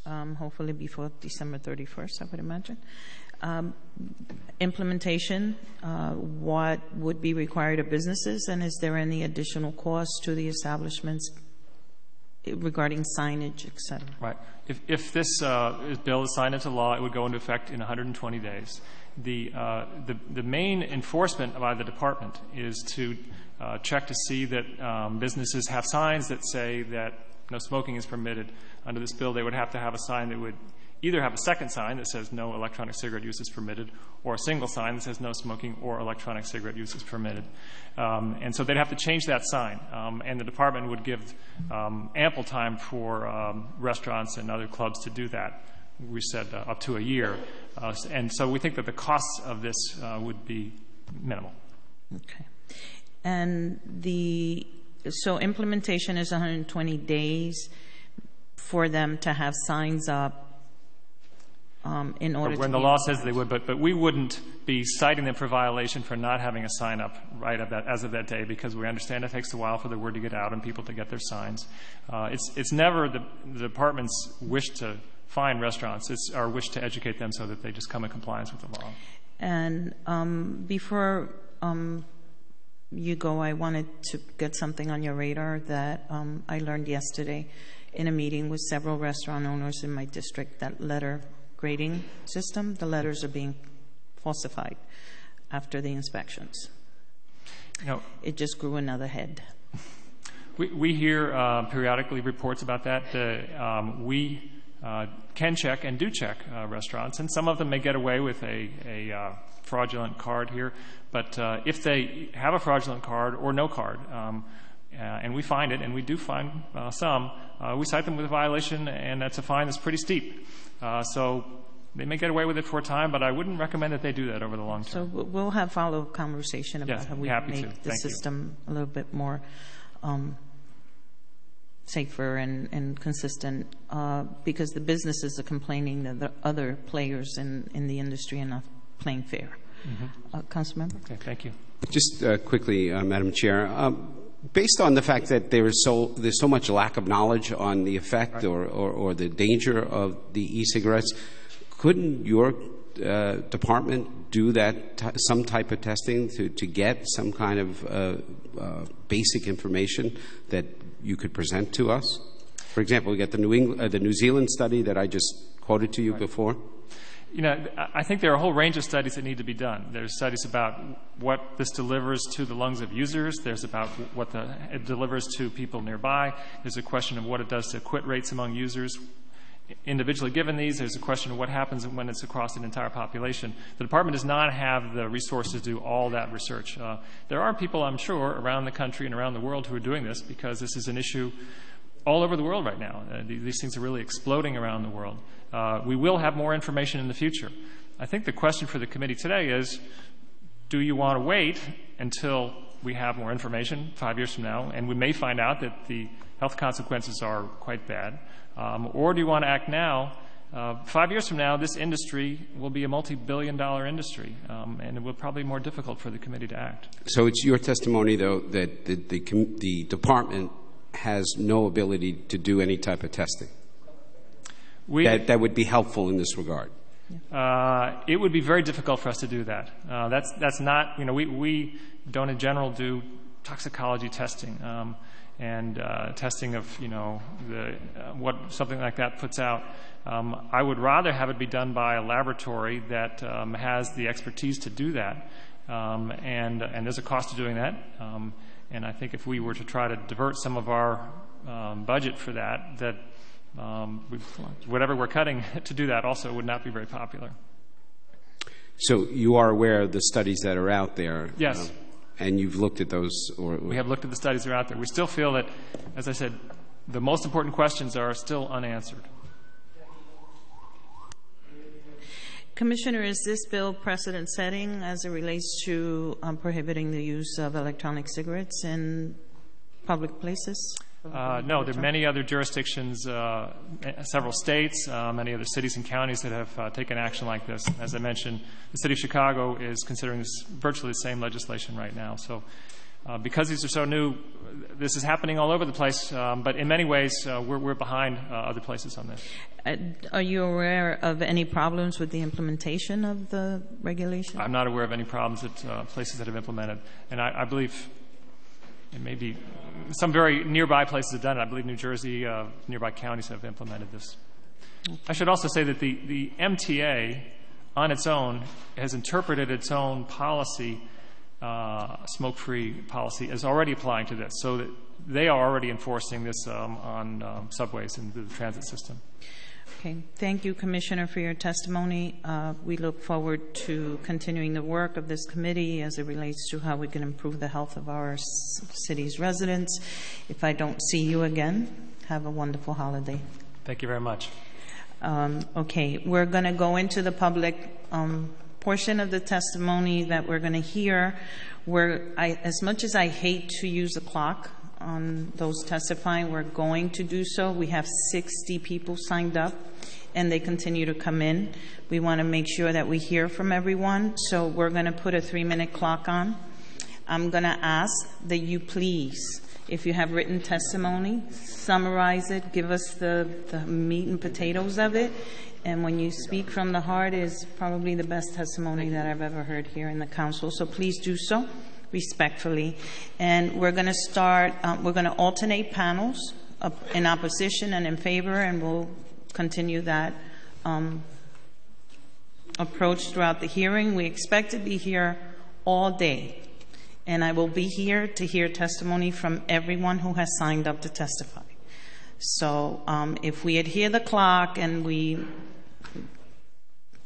hopefully before December 31st, I would imagine. Implementation, what would be required of businesses, and is there any additional cost to the establishments regarding signage, et cetera? Right. If this bill is signed into law, it would go into effect in 120 days. The main enforcement by the department is to check to see that businesses have signs that say that no smoking is permitted. Under this bill, they would have to have a sign that would either have a second sign that says no electronic cigarette use is permitted, or a single sign that says no smoking or electronic cigarette use is permitted. And so they'd have to change that sign. And the department would give ample time for restaurants and other clubs to do that. We said up to a year. And so we think that the costs of this would be minimal. Okay. And so implementation is 120 days for them to have signs up in order to... When the law says they would, but we wouldn't be citing them for violation for not having a sign up right as of that day, because we understand it takes a while for the word to get out and people to get their signs. It's never the department's wish to fine restaurants. It's our wish to educate them so that they just come in compliance with the law. And before you go, I wanted to get something on your radar that I learned yesterday in a meeting with several restaurant owners in my district. That letter grading system, the letters are being falsified after the inspections. No. It just grew another head. We hear periodically reports about that. We can check and do check restaurants, and some of them may get away with a fraudulent card here. But if they have a fraudulent card or no card, and we find it, and we do find some, we cite them with a violation, and that's a fine that's pretty steep. So they may get away with it for a time, but I wouldn't recommend that they do that over the long term. So we'll have follow-up conversation about how we make the system a little bit more safer and consistent, because the businesses are complaining that the other players in the industry are not playing fair. Mm-hmm. Councilmember? Okay, thank you. Just quickly, Madam Chair, based on the fact that there's so much lack of knowledge on the effect or the danger of the e-cigarettes, couldn't your department do that some type of testing to get some kind of basic information that you could present to us? For example, we got the New Zealand study that I just quoted to you before. You know, I think there are a whole range of studies that need to be done. There's studies about what this delivers to the lungs of users. There's about what it delivers to people nearby. There's a question of what it does to quit rates among users. Individually given these, there's a question of what happens when it's across an entire population. The department does not have the resources to do all that research. There are people, I'm sure, around the country and around the world who are doing this, because this is an issue all over the world right now. These things are really exploding around the world. We will have more information in the future. I think the question for the committee today is, do you want to wait until we have more information 5 years from now, and we may find out that the health consequences are quite bad, or do you want to act now? 5 years from now, this industry will be a multi-billion-dollar industry, and it will probably be more difficult for the committee to act. So it's your testimony, though, that the department has no ability to do any type of testing that would be helpful in this regard? It would be very difficult for us to do that. That's not, we don't in general do toxicology testing. and testing of, what something like that puts out. I would rather have it be done by a laboratory that has the expertise to do that, and there's a cost to doing that. And I think if we were to try to divert some of our budget for that whatever we're cutting to do that also would not be very popular. So you are aware of the studies that are out there? Yes. And you've looked at those? We have looked at the studies that are out there. We still feel that, as I said, the most important questions are still unanswered. Commissioner, is this bill precedent-setting as it relates to prohibiting the use of electronic cigarettes in public places? No, there are many other jurisdictions, several states, many other cities and counties that have taken action like this. As I mentioned, the city of Chicago is considering this virtually the same legislation right now. So because these are so new, this is happening all over the place, but in many ways we're behind other places on this. Are you aware of any problems with the implementation of the regulation? I'm not aware of any problems at places that have implemented, and I believe it may be some very nearby places have done it. I believe New Jersey, nearby counties have implemented this. Okay. I should also say that the MTA on its own has interpreted its own policy, smoke-free policy, as already applying to this, so that they are already enforcing this on subways and the transit system. Okay. Thank you, Commissioner, for your testimony. We look forward to continuing the work of this committee as it relates to how we can improve the health of our city's residents. If I don't see you again, have a wonderful holiday. Thank you very much. Okay. We're going to go into the public portion of the testimony that we're going to hear, where as much as I hate to use the clock on those testifying, we're going to do so. We have 60 people signed up, and they continue to come in. We want to make sure that we hear from everyone, so we're going to put a 3-minute clock on. I'm going to ask that you please, if you have written testimony, summarize it, give us the meat and potatoes of it, and when you speak from the heart is probably the best testimony that I've ever heard here in the council, so please do so respectfully. And we're going to start, we're going to alternate panels in opposition and in favor, and we'll continue that approach throughout the hearing. We expect to be here all day, and I will be here to hear testimony from everyone who has signed up to testify. So if we adhere the clock and we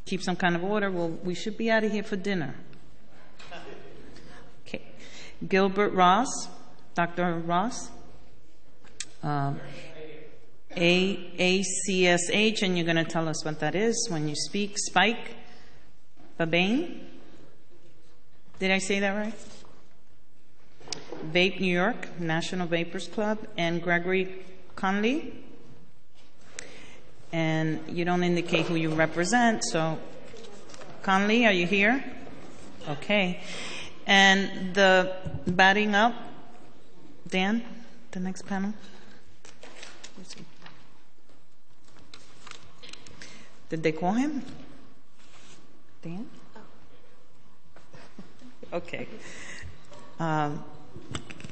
keep some kind of order, we should be out of here for dinner. Gilbert Ross, Dr. Ross, ACSH, and you're going to tell us what that is when you speak. Spike Babane, did I say that right? Vape New York, National Vapors Club, and Gregory Conley. And you don't indicate who you represent, so Conley, are you here? Okay. And the batting up, Dan, the next panel. Did they call him? Dan? Oh. Okay.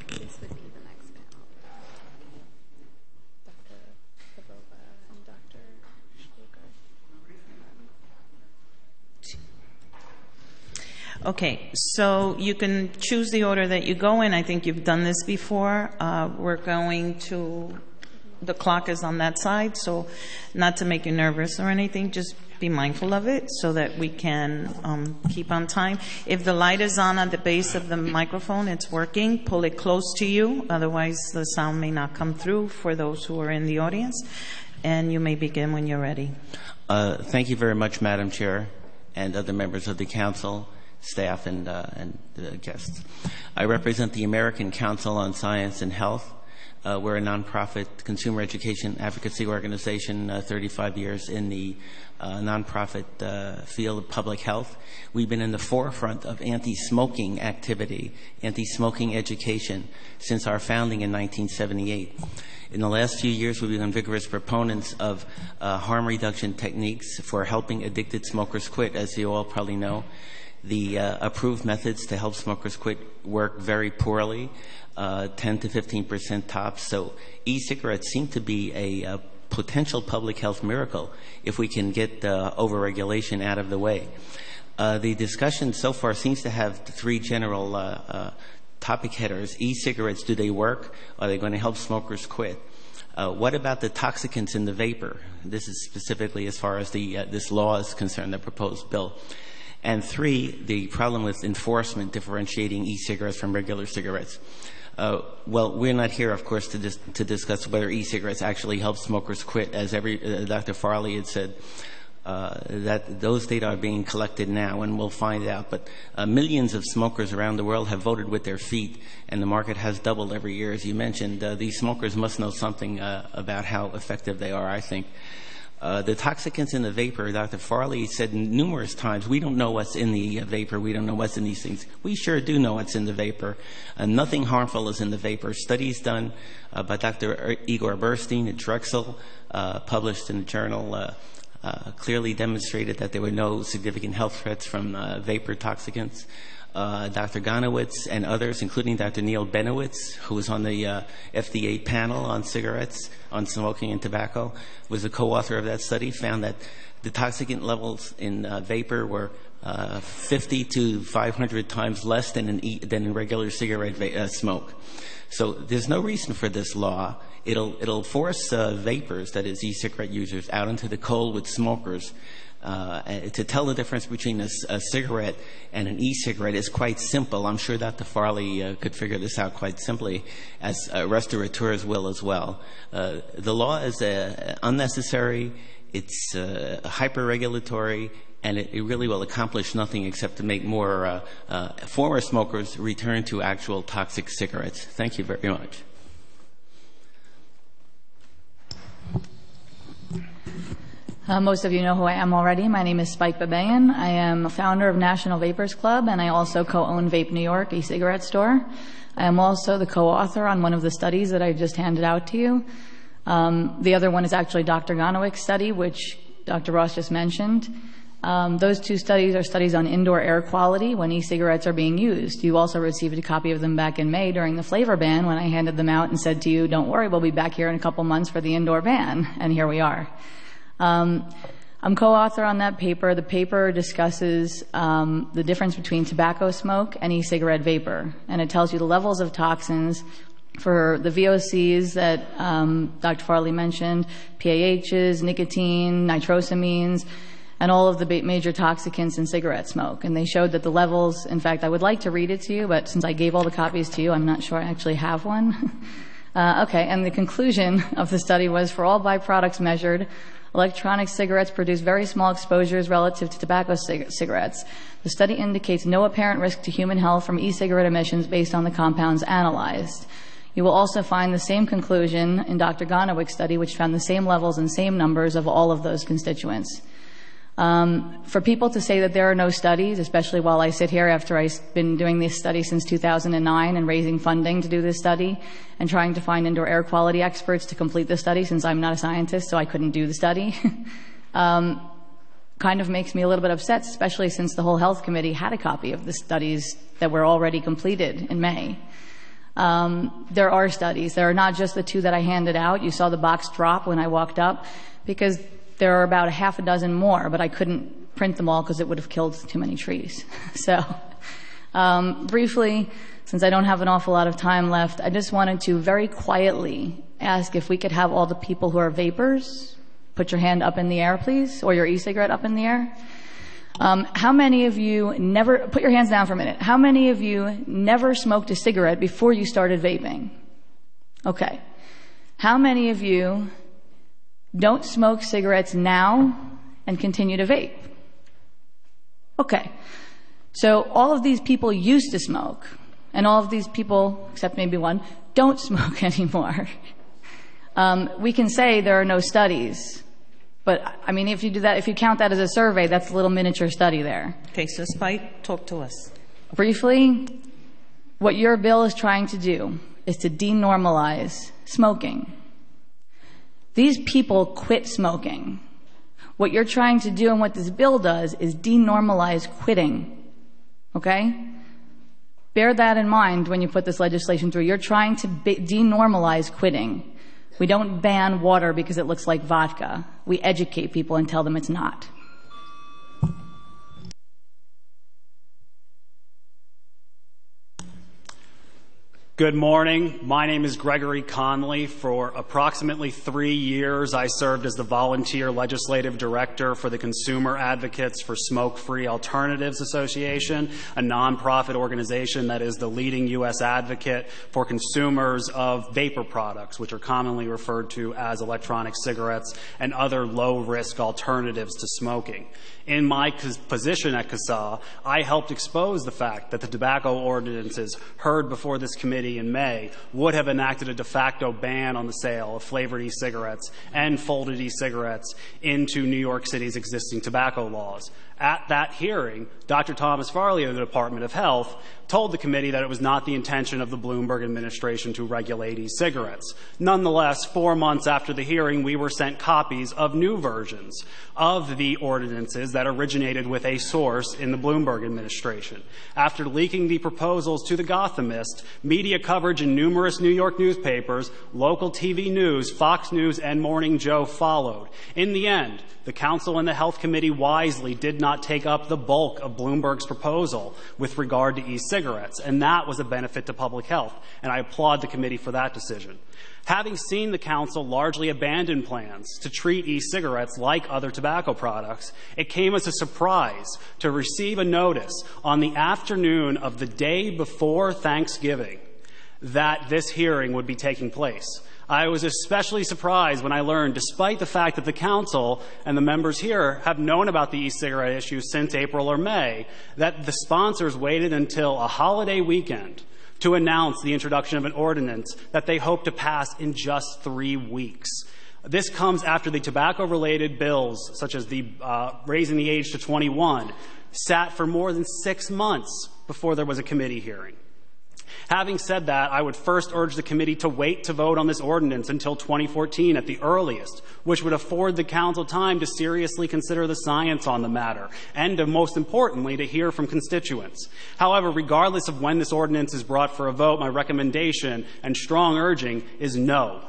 This would be the next panel. Dr. Kabova and Dr. Schluker. Okay, so you can choose the order that you go in. I think you've done this before. We're going to, the clock is on that side, so not to make you nervous or anything, just be mindful of it so that we can keep on time. If the light is on at the base of the microphone, it's working. Pull it close to you, otherwise the sound may not come through for those who are in the audience. And you may begin when you're ready. Thank you very much, Madam Chair, and other members of the council, staff, and guests. I represent the American Council on Science and Health. We're a nonprofit consumer education advocacy organization, 35 years in the nonprofit field of public health. We've been in the forefront of anti-smoking activity, anti-smoking education since our founding in 1978. In the last few years, we've been vigorous proponents of harm reduction techniques for helping addicted smokers quit, as you all probably know. The approved methods to help smokers quit work very poorly, 10 to 15% tops. So e-cigarettes seem to be a potential public health miracle if we can get overregulation out of the way. The discussion so far seems to have three general topic headers. E-cigarettes, do they work? Are they going to help smokers quit? What about the toxicants in the vapor? This is specifically as far as this law is concerned, the proposed bill. And three, the problem with enforcement, differentiating e-cigarettes from regular cigarettes. Well, we're not here, of course, to discuss whether e-cigarettes actually help smokers quit. As Dr. Farley had said, that those data are being collected now, and we'll find out. But millions of smokers around the world have voted with their feet, and the market has doubled every year, as you mentioned. These smokers must know something about how effective they are, I think. The toxicants in the vapor, Dr. Farley said numerous times, we don't know what's in the vapor, we don't know what's in these things. We sure do know what's in the vapor. Nothing harmful is in the vapor. Studies done by Dr. Igor Burstein at Drexel, published in the journal, clearly demonstrated that there were no significant health threats from vapor toxicants. Dr. Gonowitz and others, including Dr. Neil Benowitz, who was on the FDA panel on cigarettes, on smoking and tobacco, was a co-author of that study, found that the toxicant levels in vapor were 50 to 500 times less than in regular cigarette smoke. So there's no reason for this law. It'll force vapors, that is e-cigarette users, out into the cold with smokers. To tell the difference between a cigarette and an e-cigarette is quite simple. I'm sure Dr. Farley could figure this out quite simply, as restaurateurs will as well. The law is unnecessary, it's hyper-regulatory, and it really will accomplish nothing except to make more former smokers return to actual toxic cigarettes. Thank you very much. Most of you know who I am already. My name is Spike Babayan. I am a founder of National Vapors Club, and I also co-own Vape New York, e-cigarette store. I am also the co-author on one of the studies that I just handed out to you. The other one is actually Dr. Gonowick's study, which Dr. Ross just mentioned. Those two studies are studies on indoor air quality when e-cigarettes are being used. You also received a copy of them back in May during the flavor ban when I handed them out and said to you, don't worry, we'll be back here in a couple months for the indoor ban. And here we are. I'm co-author on that paper. The paper discusses the difference between tobacco smoke and e-cigarette vapor. And it tells you the levels of toxins for the VOCs that Dr. Farley mentioned, PAHs, nicotine, nitrosamines, and all of the major toxicants in cigarette smoke. And they showed that the levels, in fact, I would like to read it to you, but since I gave all the copies to you, I'm not sure I actually have one. Okay, and the conclusion of the study was for all byproducts measured, electronic cigarettes produce very small exposures relative to tobacco cigarettes. The study indicates no apparent risk to human health from e-cigarette emissions based on the compounds analyzed. You will also find the same conclusion in Dr. Gonowick's study, which found the same levels and same numbers of all of those constituents. For people to say that there are no studies, especially while I sit here after I've been doing this study since 2009 and raising funding to do this study and trying to find indoor air quality experts to complete the study since I'm not a scientist, so I couldn't do the study, kind of makes me a little bit upset, especially since the whole health committee had a copy of the studies that were already completed in May. There are studies. There are not just the two that I handed out. You saw the box drop when I walked up because there are about a half a dozen more, but I couldn't print them all because it would have killed too many trees. So briefly, since I don't have an awful lot of time left, I just wanted to very quietly ask if we could have all the people who are vapors put your hand up in the air, please, or your e-cigarette up in the air. How many of you never, put your hands down for a minute, how many of you never smoked a cigarette before you started vaping? Okay. How many of you don't smoke cigarettes now and continue to vape? Okay. So all of these people used to smoke, and all of these people, except maybe one, don't smoke anymore. We can say there are no studies, but I mean, if you do that, if you count that as a survey, that's a little miniature study there. Okay, so Spike, talk to us. Briefly, what your bill is trying to do is to denormalize smoking. These people quit smoking. What you're trying to do and what this bill does is denormalize quitting. Okay? Bear that in mind when you put this legislation through. You're trying to denormalize quitting. We don't ban water because it looks like vodka. We educate people and tell them it's not. Good morning. My name is Gregory Conley. For approximately 3 years, I served as the volunteer legislative director for the Consumer Advocates for Smoke-Free Alternatives Association, a nonprofit organization that is the leading U.S. advocate for consumers of vapor products, which are commonly referred to as electronic cigarettes and other low-risk alternatives to smoking. In my position at CASA, I helped expose the fact that the tobacco ordinances heard before this committee in May would have enacted a de facto ban on the sale of flavored e-cigarettes and folded e-cigarettes into New York City's existing tobacco laws. At that hearing, Dr. Thomas Farley of the Department of Health told the committee that it was not the intention of the Bloomberg administration to regulate e-cigarettes. Nonetheless, 4 months after the hearing, we were sent copies of new versions of the ordinances that originated with a source in the Bloomberg administration. After leaking the proposals to the Gothamist, media coverage in numerous New York newspapers, local TV news, Fox News, and Morning Joe followed. In the end, the Council and the Health Committee wisely did not take up the bulk of Bloomberg's proposal with regard to e-cigarettes, and that was a benefit to public health, and I applaud the committee for that decision. Having seen the Council largely abandon plans to treat e-cigarettes like other tobacco products, it came as a surprise to receive a notice on the afternoon of the day before Thanksgiving that this hearing would be taking place. I was especially surprised when I learned, despite the fact that the Council and the members here have known about the e-cigarette issue since April or May, that the sponsors waited until a holiday weekend to announce the introduction of an ordinance that they hope to pass in just 3 weeks. This comes after the tobacco-related bills, such as the raising the age to 21, sat for more than 6 months before there was a committee hearing. Having said that, I would first urge the committee to wait to vote on this ordinance until 2014 at the earliest, which would afford the Council time to seriously consider the science on the matter and, most importantly, to hear from constituents. However, regardless of when this ordinance is brought for a vote, my recommendation and strong urging is no.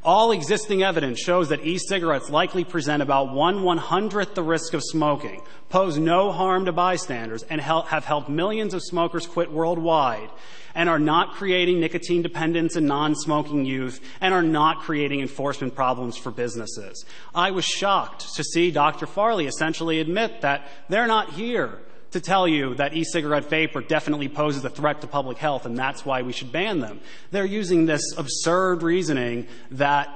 All existing evidence shows that e-cigarettes likely present about 1/100th the risk of smoking, pose no harm to bystanders, and have helped millions of smokers quit worldwide, and are not creating nicotine dependence in non-smoking youth, and are not creating enforcement problems for businesses. I was shocked to see Dr. Farley essentially admit that they're not here to tell you that e-cigarette vapor definitely poses a threat to public health and that's why we should ban them. They're using this absurd reasoning that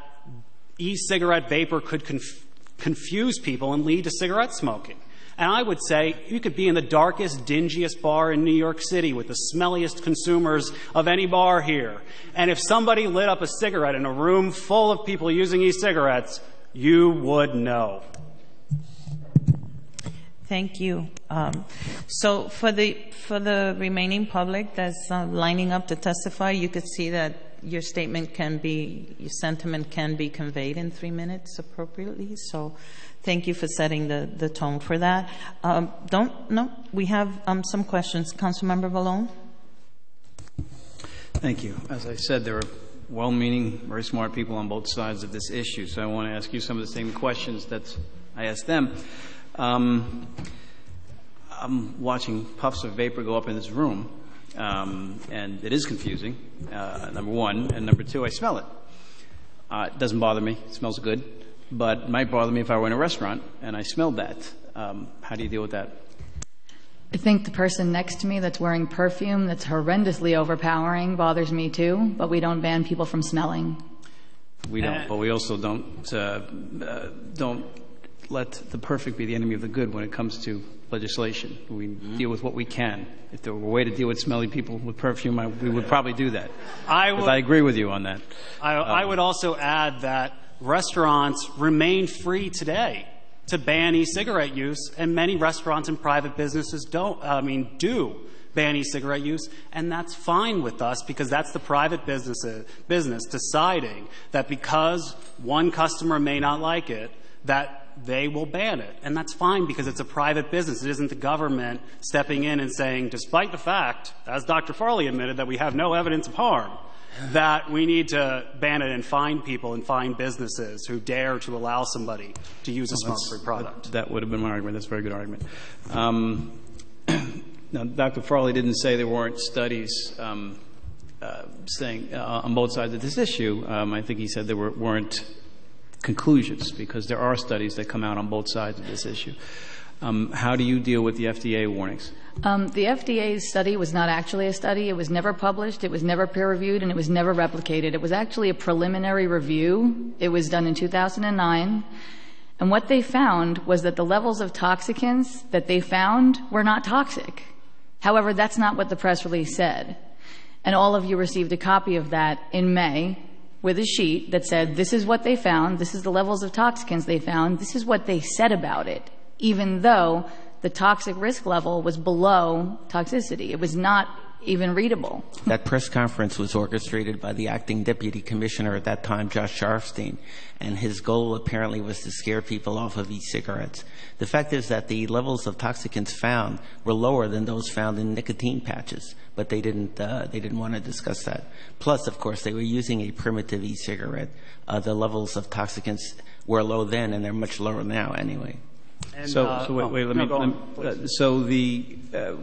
e-cigarette vapor could confuse people and lead to cigarette smoking. And I would say you could be in the darkest, dingiest bar in New York City with the smelliest consumers of any bar here. And if somebody lit up a cigarette in a room full of people using e-cigarettes, you would know. Thank you. So for the remaining public that's lining up to testify, you could see that your sentiment can be conveyed in 3 minutes appropriately. So thank you for setting the tone for that. We have some questions. Councilmember Vallone. Thank you. As I said, there are well-meaning, very smart people on both sides of this issue. So I want to ask you some of the same questions that I asked them. I'm watching puffs of vapor go up in this room, and it is confusing, number one. And number two, I smell it. It doesn't bother me. It smells good. But it might bother me if I were in a restaurant and I smelled that. How do you deal with that? I think the person next to me that's wearing perfume that's horrendously overpowering bothers me too, but we don't ban people from smelling. We don't, but we also don't let the perfect be the enemy of the good when it comes to legislation. We deal with what we can. If there were a way to deal with smelly people with perfume, we would probably do that. I agree with you on that. I would also add that restaurants remain free today to ban e-cigarette use, and many restaurants and private businesses do ban e-cigarette use, and that's fine with us because that's the private business deciding that because one customer may not like it, that they will ban it. And that's fine because it's a private business. It isn't the government stepping in and saying, despite the fact, as Dr. Farley admitted, that we have no evidence of harm, that we need to ban it and fine people and fine businesses who dare to allow somebody to use a smoke-free product. That would have been my argument. That's a very good argument. Now, Dr. Farley didn't say there weren't studies saying on both sides of this issue. I think he said there weren't conclusions, because there are studies that come out on both sides of this issue. How do you deal with the FDA warnings? The FDA's study was not actually a study. It was never published, it was never peer-reviewed, and it was never replicated. It was actually a preliminary review. It was done in 2009. And what they found was that the levels of toxicants that they found were not toxic. However, that's not what the press release said. And all of you received a copy of that in May with a sheet that said, this is what they found, this is the levels of toxicants they found, this is what they said about it, even though the toxic risk level was below toxicity. It was not even readable. That press conference was orchestrated by the acting deputy commissioner at that time, Josh Sharfstein, and his goal apparently was to scare people off of e-cigarettes. The fact is that the levels of toxicants found were lower than those found in nicotine patches, but they didn't want to discuss that. Plus, of course, they were using a primitive e-cigarette. The levels of toxicants were low then, and they're much lower now anyway. And,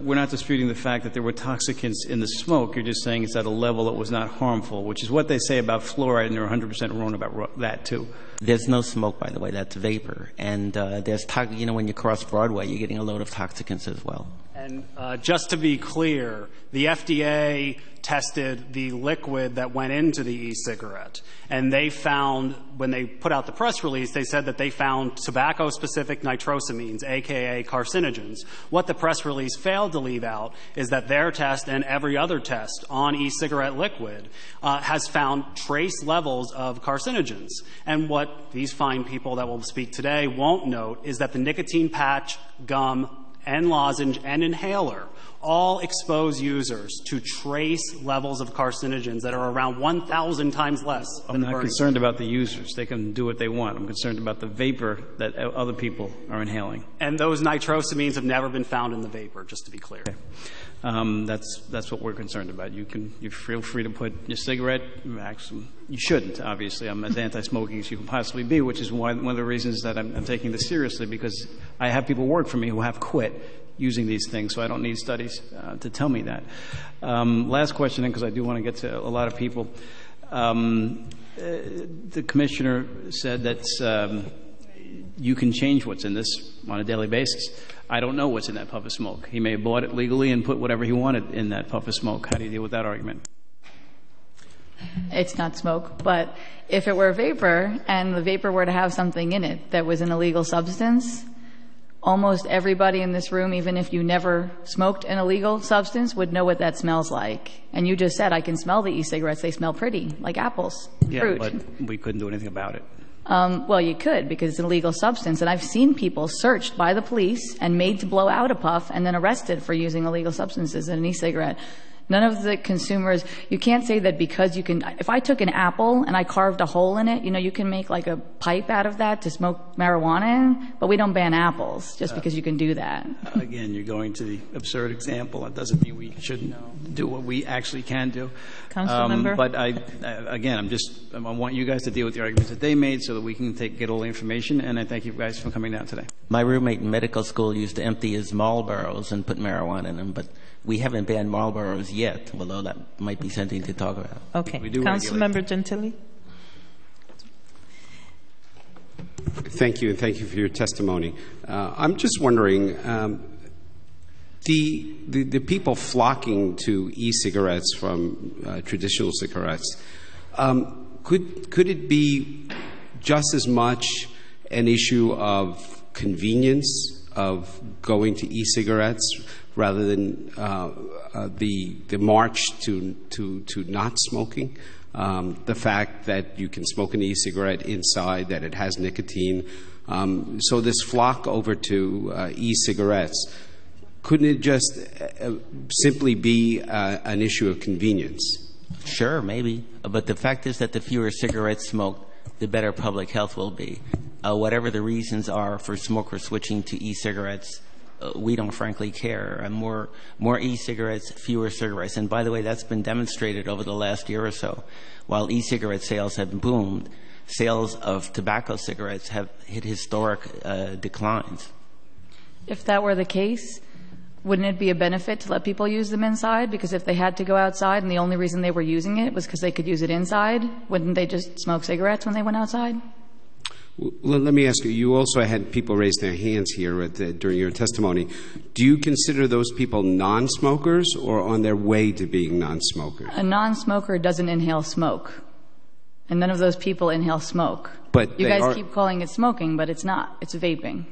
we're not disputing the fact that there were toxicants in the smoke. You're just saying it's at a level that was not harmful, which is what they say about fluoride, and they're 100% wrong about that too. There's no smoke, by the way. That's vapor. And there's when you cross Broadway, you're getting a load of toxicants as well. And just to be clear, the FDA tested the liquid that went into the e-cigarette. And they found, when they put out the press release, they said that they found tobacco-specific nitrosamines, a.k.a. carcinogens. What the press release failed to leave out is that their test and every other test on e-cigarette liquid has found trace levels of carcinogens. And what these fine people that will speak today won't note is that the nicotine patch, gum, and lozenge and inhaler all expose users to trace levels of carcinogens that are around 1,000 times less than I'm not concerned about the users. They can do what they want. I'm concerned about the vapor that other people are inhaling. And those nitrosamines have never been found in the vapor, just to be clear. Okay. That's what we're concerned about. You feel free to put your cigarette. You shouldn't, obviously. I'm as anti-smoking as you can possibly be, which is one of the reasons that I'm taking this seriously, because I have people work for me who have quit using these things, so I don't need studies to tell me that. Last question, because I do want to get to a lot of people. The commissioner said that you can change what's in this on a daily basis. I don't know what's in that puff of smoke. He may have bought it legally and put whatever he wanted in that puff of smoke. How do you deal with that argument? It's not smoke, but if it were vapor and the vapor were to have something in it that was an illegal substance, almost everybody in this room, even if you never smoked an illegal substance, would know what that smells like. And you just said, I can smell the e-cigarettes. They smell pretty, like apples, fruit. Yeah, but we couldn't do anything about it. Well, you could, because it's an illegal substance. And I've seen people searched by the police and made to blow out a puff and then arrested for using illegal substances in an e-cigarette. None of the consumers, you can't say that because you can, if I took an apple and I carved a hole in it, you can make like a pipe out of that to smoke marijuana in, but we don't ban apples just because you can do that. Again, you're going to the absurd example. That doesn't mean we shouldn't do what we actually can do. Councilmember? But I want you guys to deal with the arguments that they made so that we can get all the information, and I thank you guys for coming down today. My roommate in medical school used to empty his Marlboros and put marijuana in them, but we haven't banned Marlboros yet, although that might be something to talk about. Okay. Councilmember Gentili? Thank you, and thank you for your testimony. I'm just wondering, the people flocking to e-cigarettes from traditional cigarettes, could it be just as much an issue of convenience of going to e-cigarettes rather than the march to not smoking? The fact that you can smoke an e-cigarette inside, that it has nicotine. So this flock over to e-cigarettes, couldn't it just simply be an issue of convenience? Sure, maybe. But the fact is that the fewer cigarettes smoked, the better public health will be. whatever the reasons are for smokers switching to e-cigarettes, we don't frankly care. More e-cigarettes, fewer cigarettes. And by the way, that's been demonstrated over the last year or so. While e-cigarette sales have boomed, sales of tobacco cigarettes have hit historic declines. If that were the case, wouldn't it be a benefit to let people use them inside? Because if they had to go outside and the only reason they were using it was because they could use it inside, wouldn't they just smoke cigarettes when they went outside? Well, let me ask you, you also had people raise their hands here during your testimony. Do you consider those people non-smokers or on their way to being non-smokers? A non-smoker doesn't inhale smoke. And none of those people inhale smoke. But you guys keep calling it smoking, but it's not. It's vaping.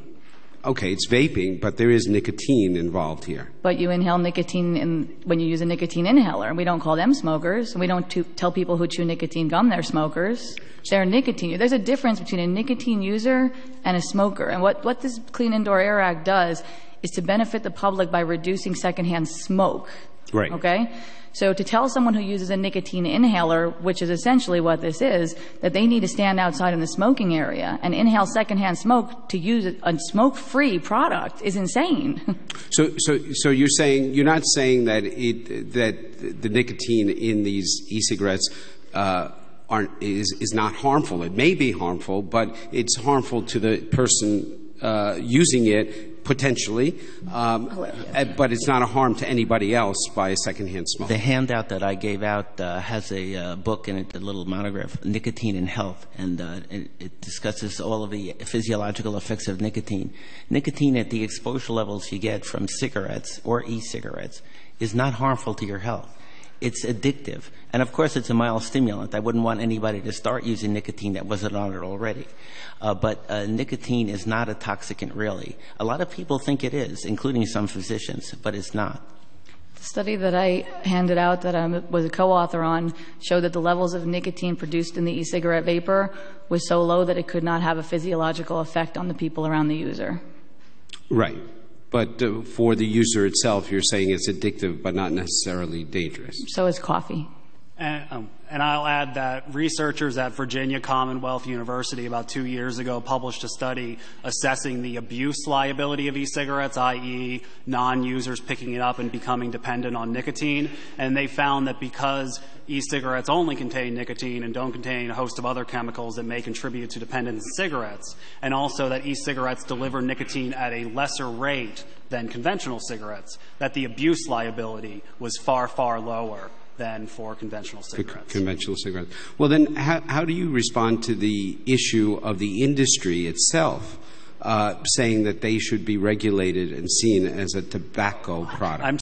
Okay, it's vaping, but there is nicotine involved here. But you inhale nicotine when you use a nicotine inhaler, and we don't call them smokers. We don't tell people who chew nicotine gum they're smokers. They're nicotine. There's a difference between a nicotine user and a smoker. And what this Clean Indoor Air Act does is to benefit the public by reducing secondhand smoke. Right. Okay? So to tell someone who uses a nicotine inhaler, which is essentially what this is, that they need to stand outside in the smoking area and inhale secondhand smoke to use a smoke-free product is insane. So you're saying, you're not saying that that the nicotine in these e-cigarettes is not harmful. It may be harmful, but it's harmful to the person using it potentially, but it's not a harm to anybody else by a secondhand smoke. The handout that I gave out has a book in it, a little monograph, Nicotine and Health, and it discusses all of the physiological effects of nicotine. Nicotine at the exposure levels you get from cigarettes or e-cigarettes is not harmful to your health. It's addictive. And of course, it's a mild stimulant. I wouldn't want anybody to start using nicotine that wasn't on it already. But nicotine is not a toxicant, really. A lot of people think it is, including some physicians, but it's not. The study that I handed out that I was a co-author on showed that the levels of nicotine produced in the e-cigarette vapor was so low that it could not have a physiological effect on the people around the user. Right. But for the user itself, you're saying it's addictive but not necessarily dangerous. So is coffee. And I'll add that researchers at Virginia Commonwealth University about 2 years ago published a study assessing the abuse liability of e-cigarettes, i.e. non-users picking it up and becoming dependent on nicotine. And they found that because e-cigarettes only contain nicotine and don't contain a host of other chemicals that may contribute to dependence in cigarettes, and also that e-cigarettes deliver nicotine at a lesser rate than conventional cigarettes, that the abuse liability was far, far lower than for conventional cigarettes. Conventional cigarettes. Well, then how do you respond to the issue of the industry itself saying that they should be regulated and seen as a tobacco product?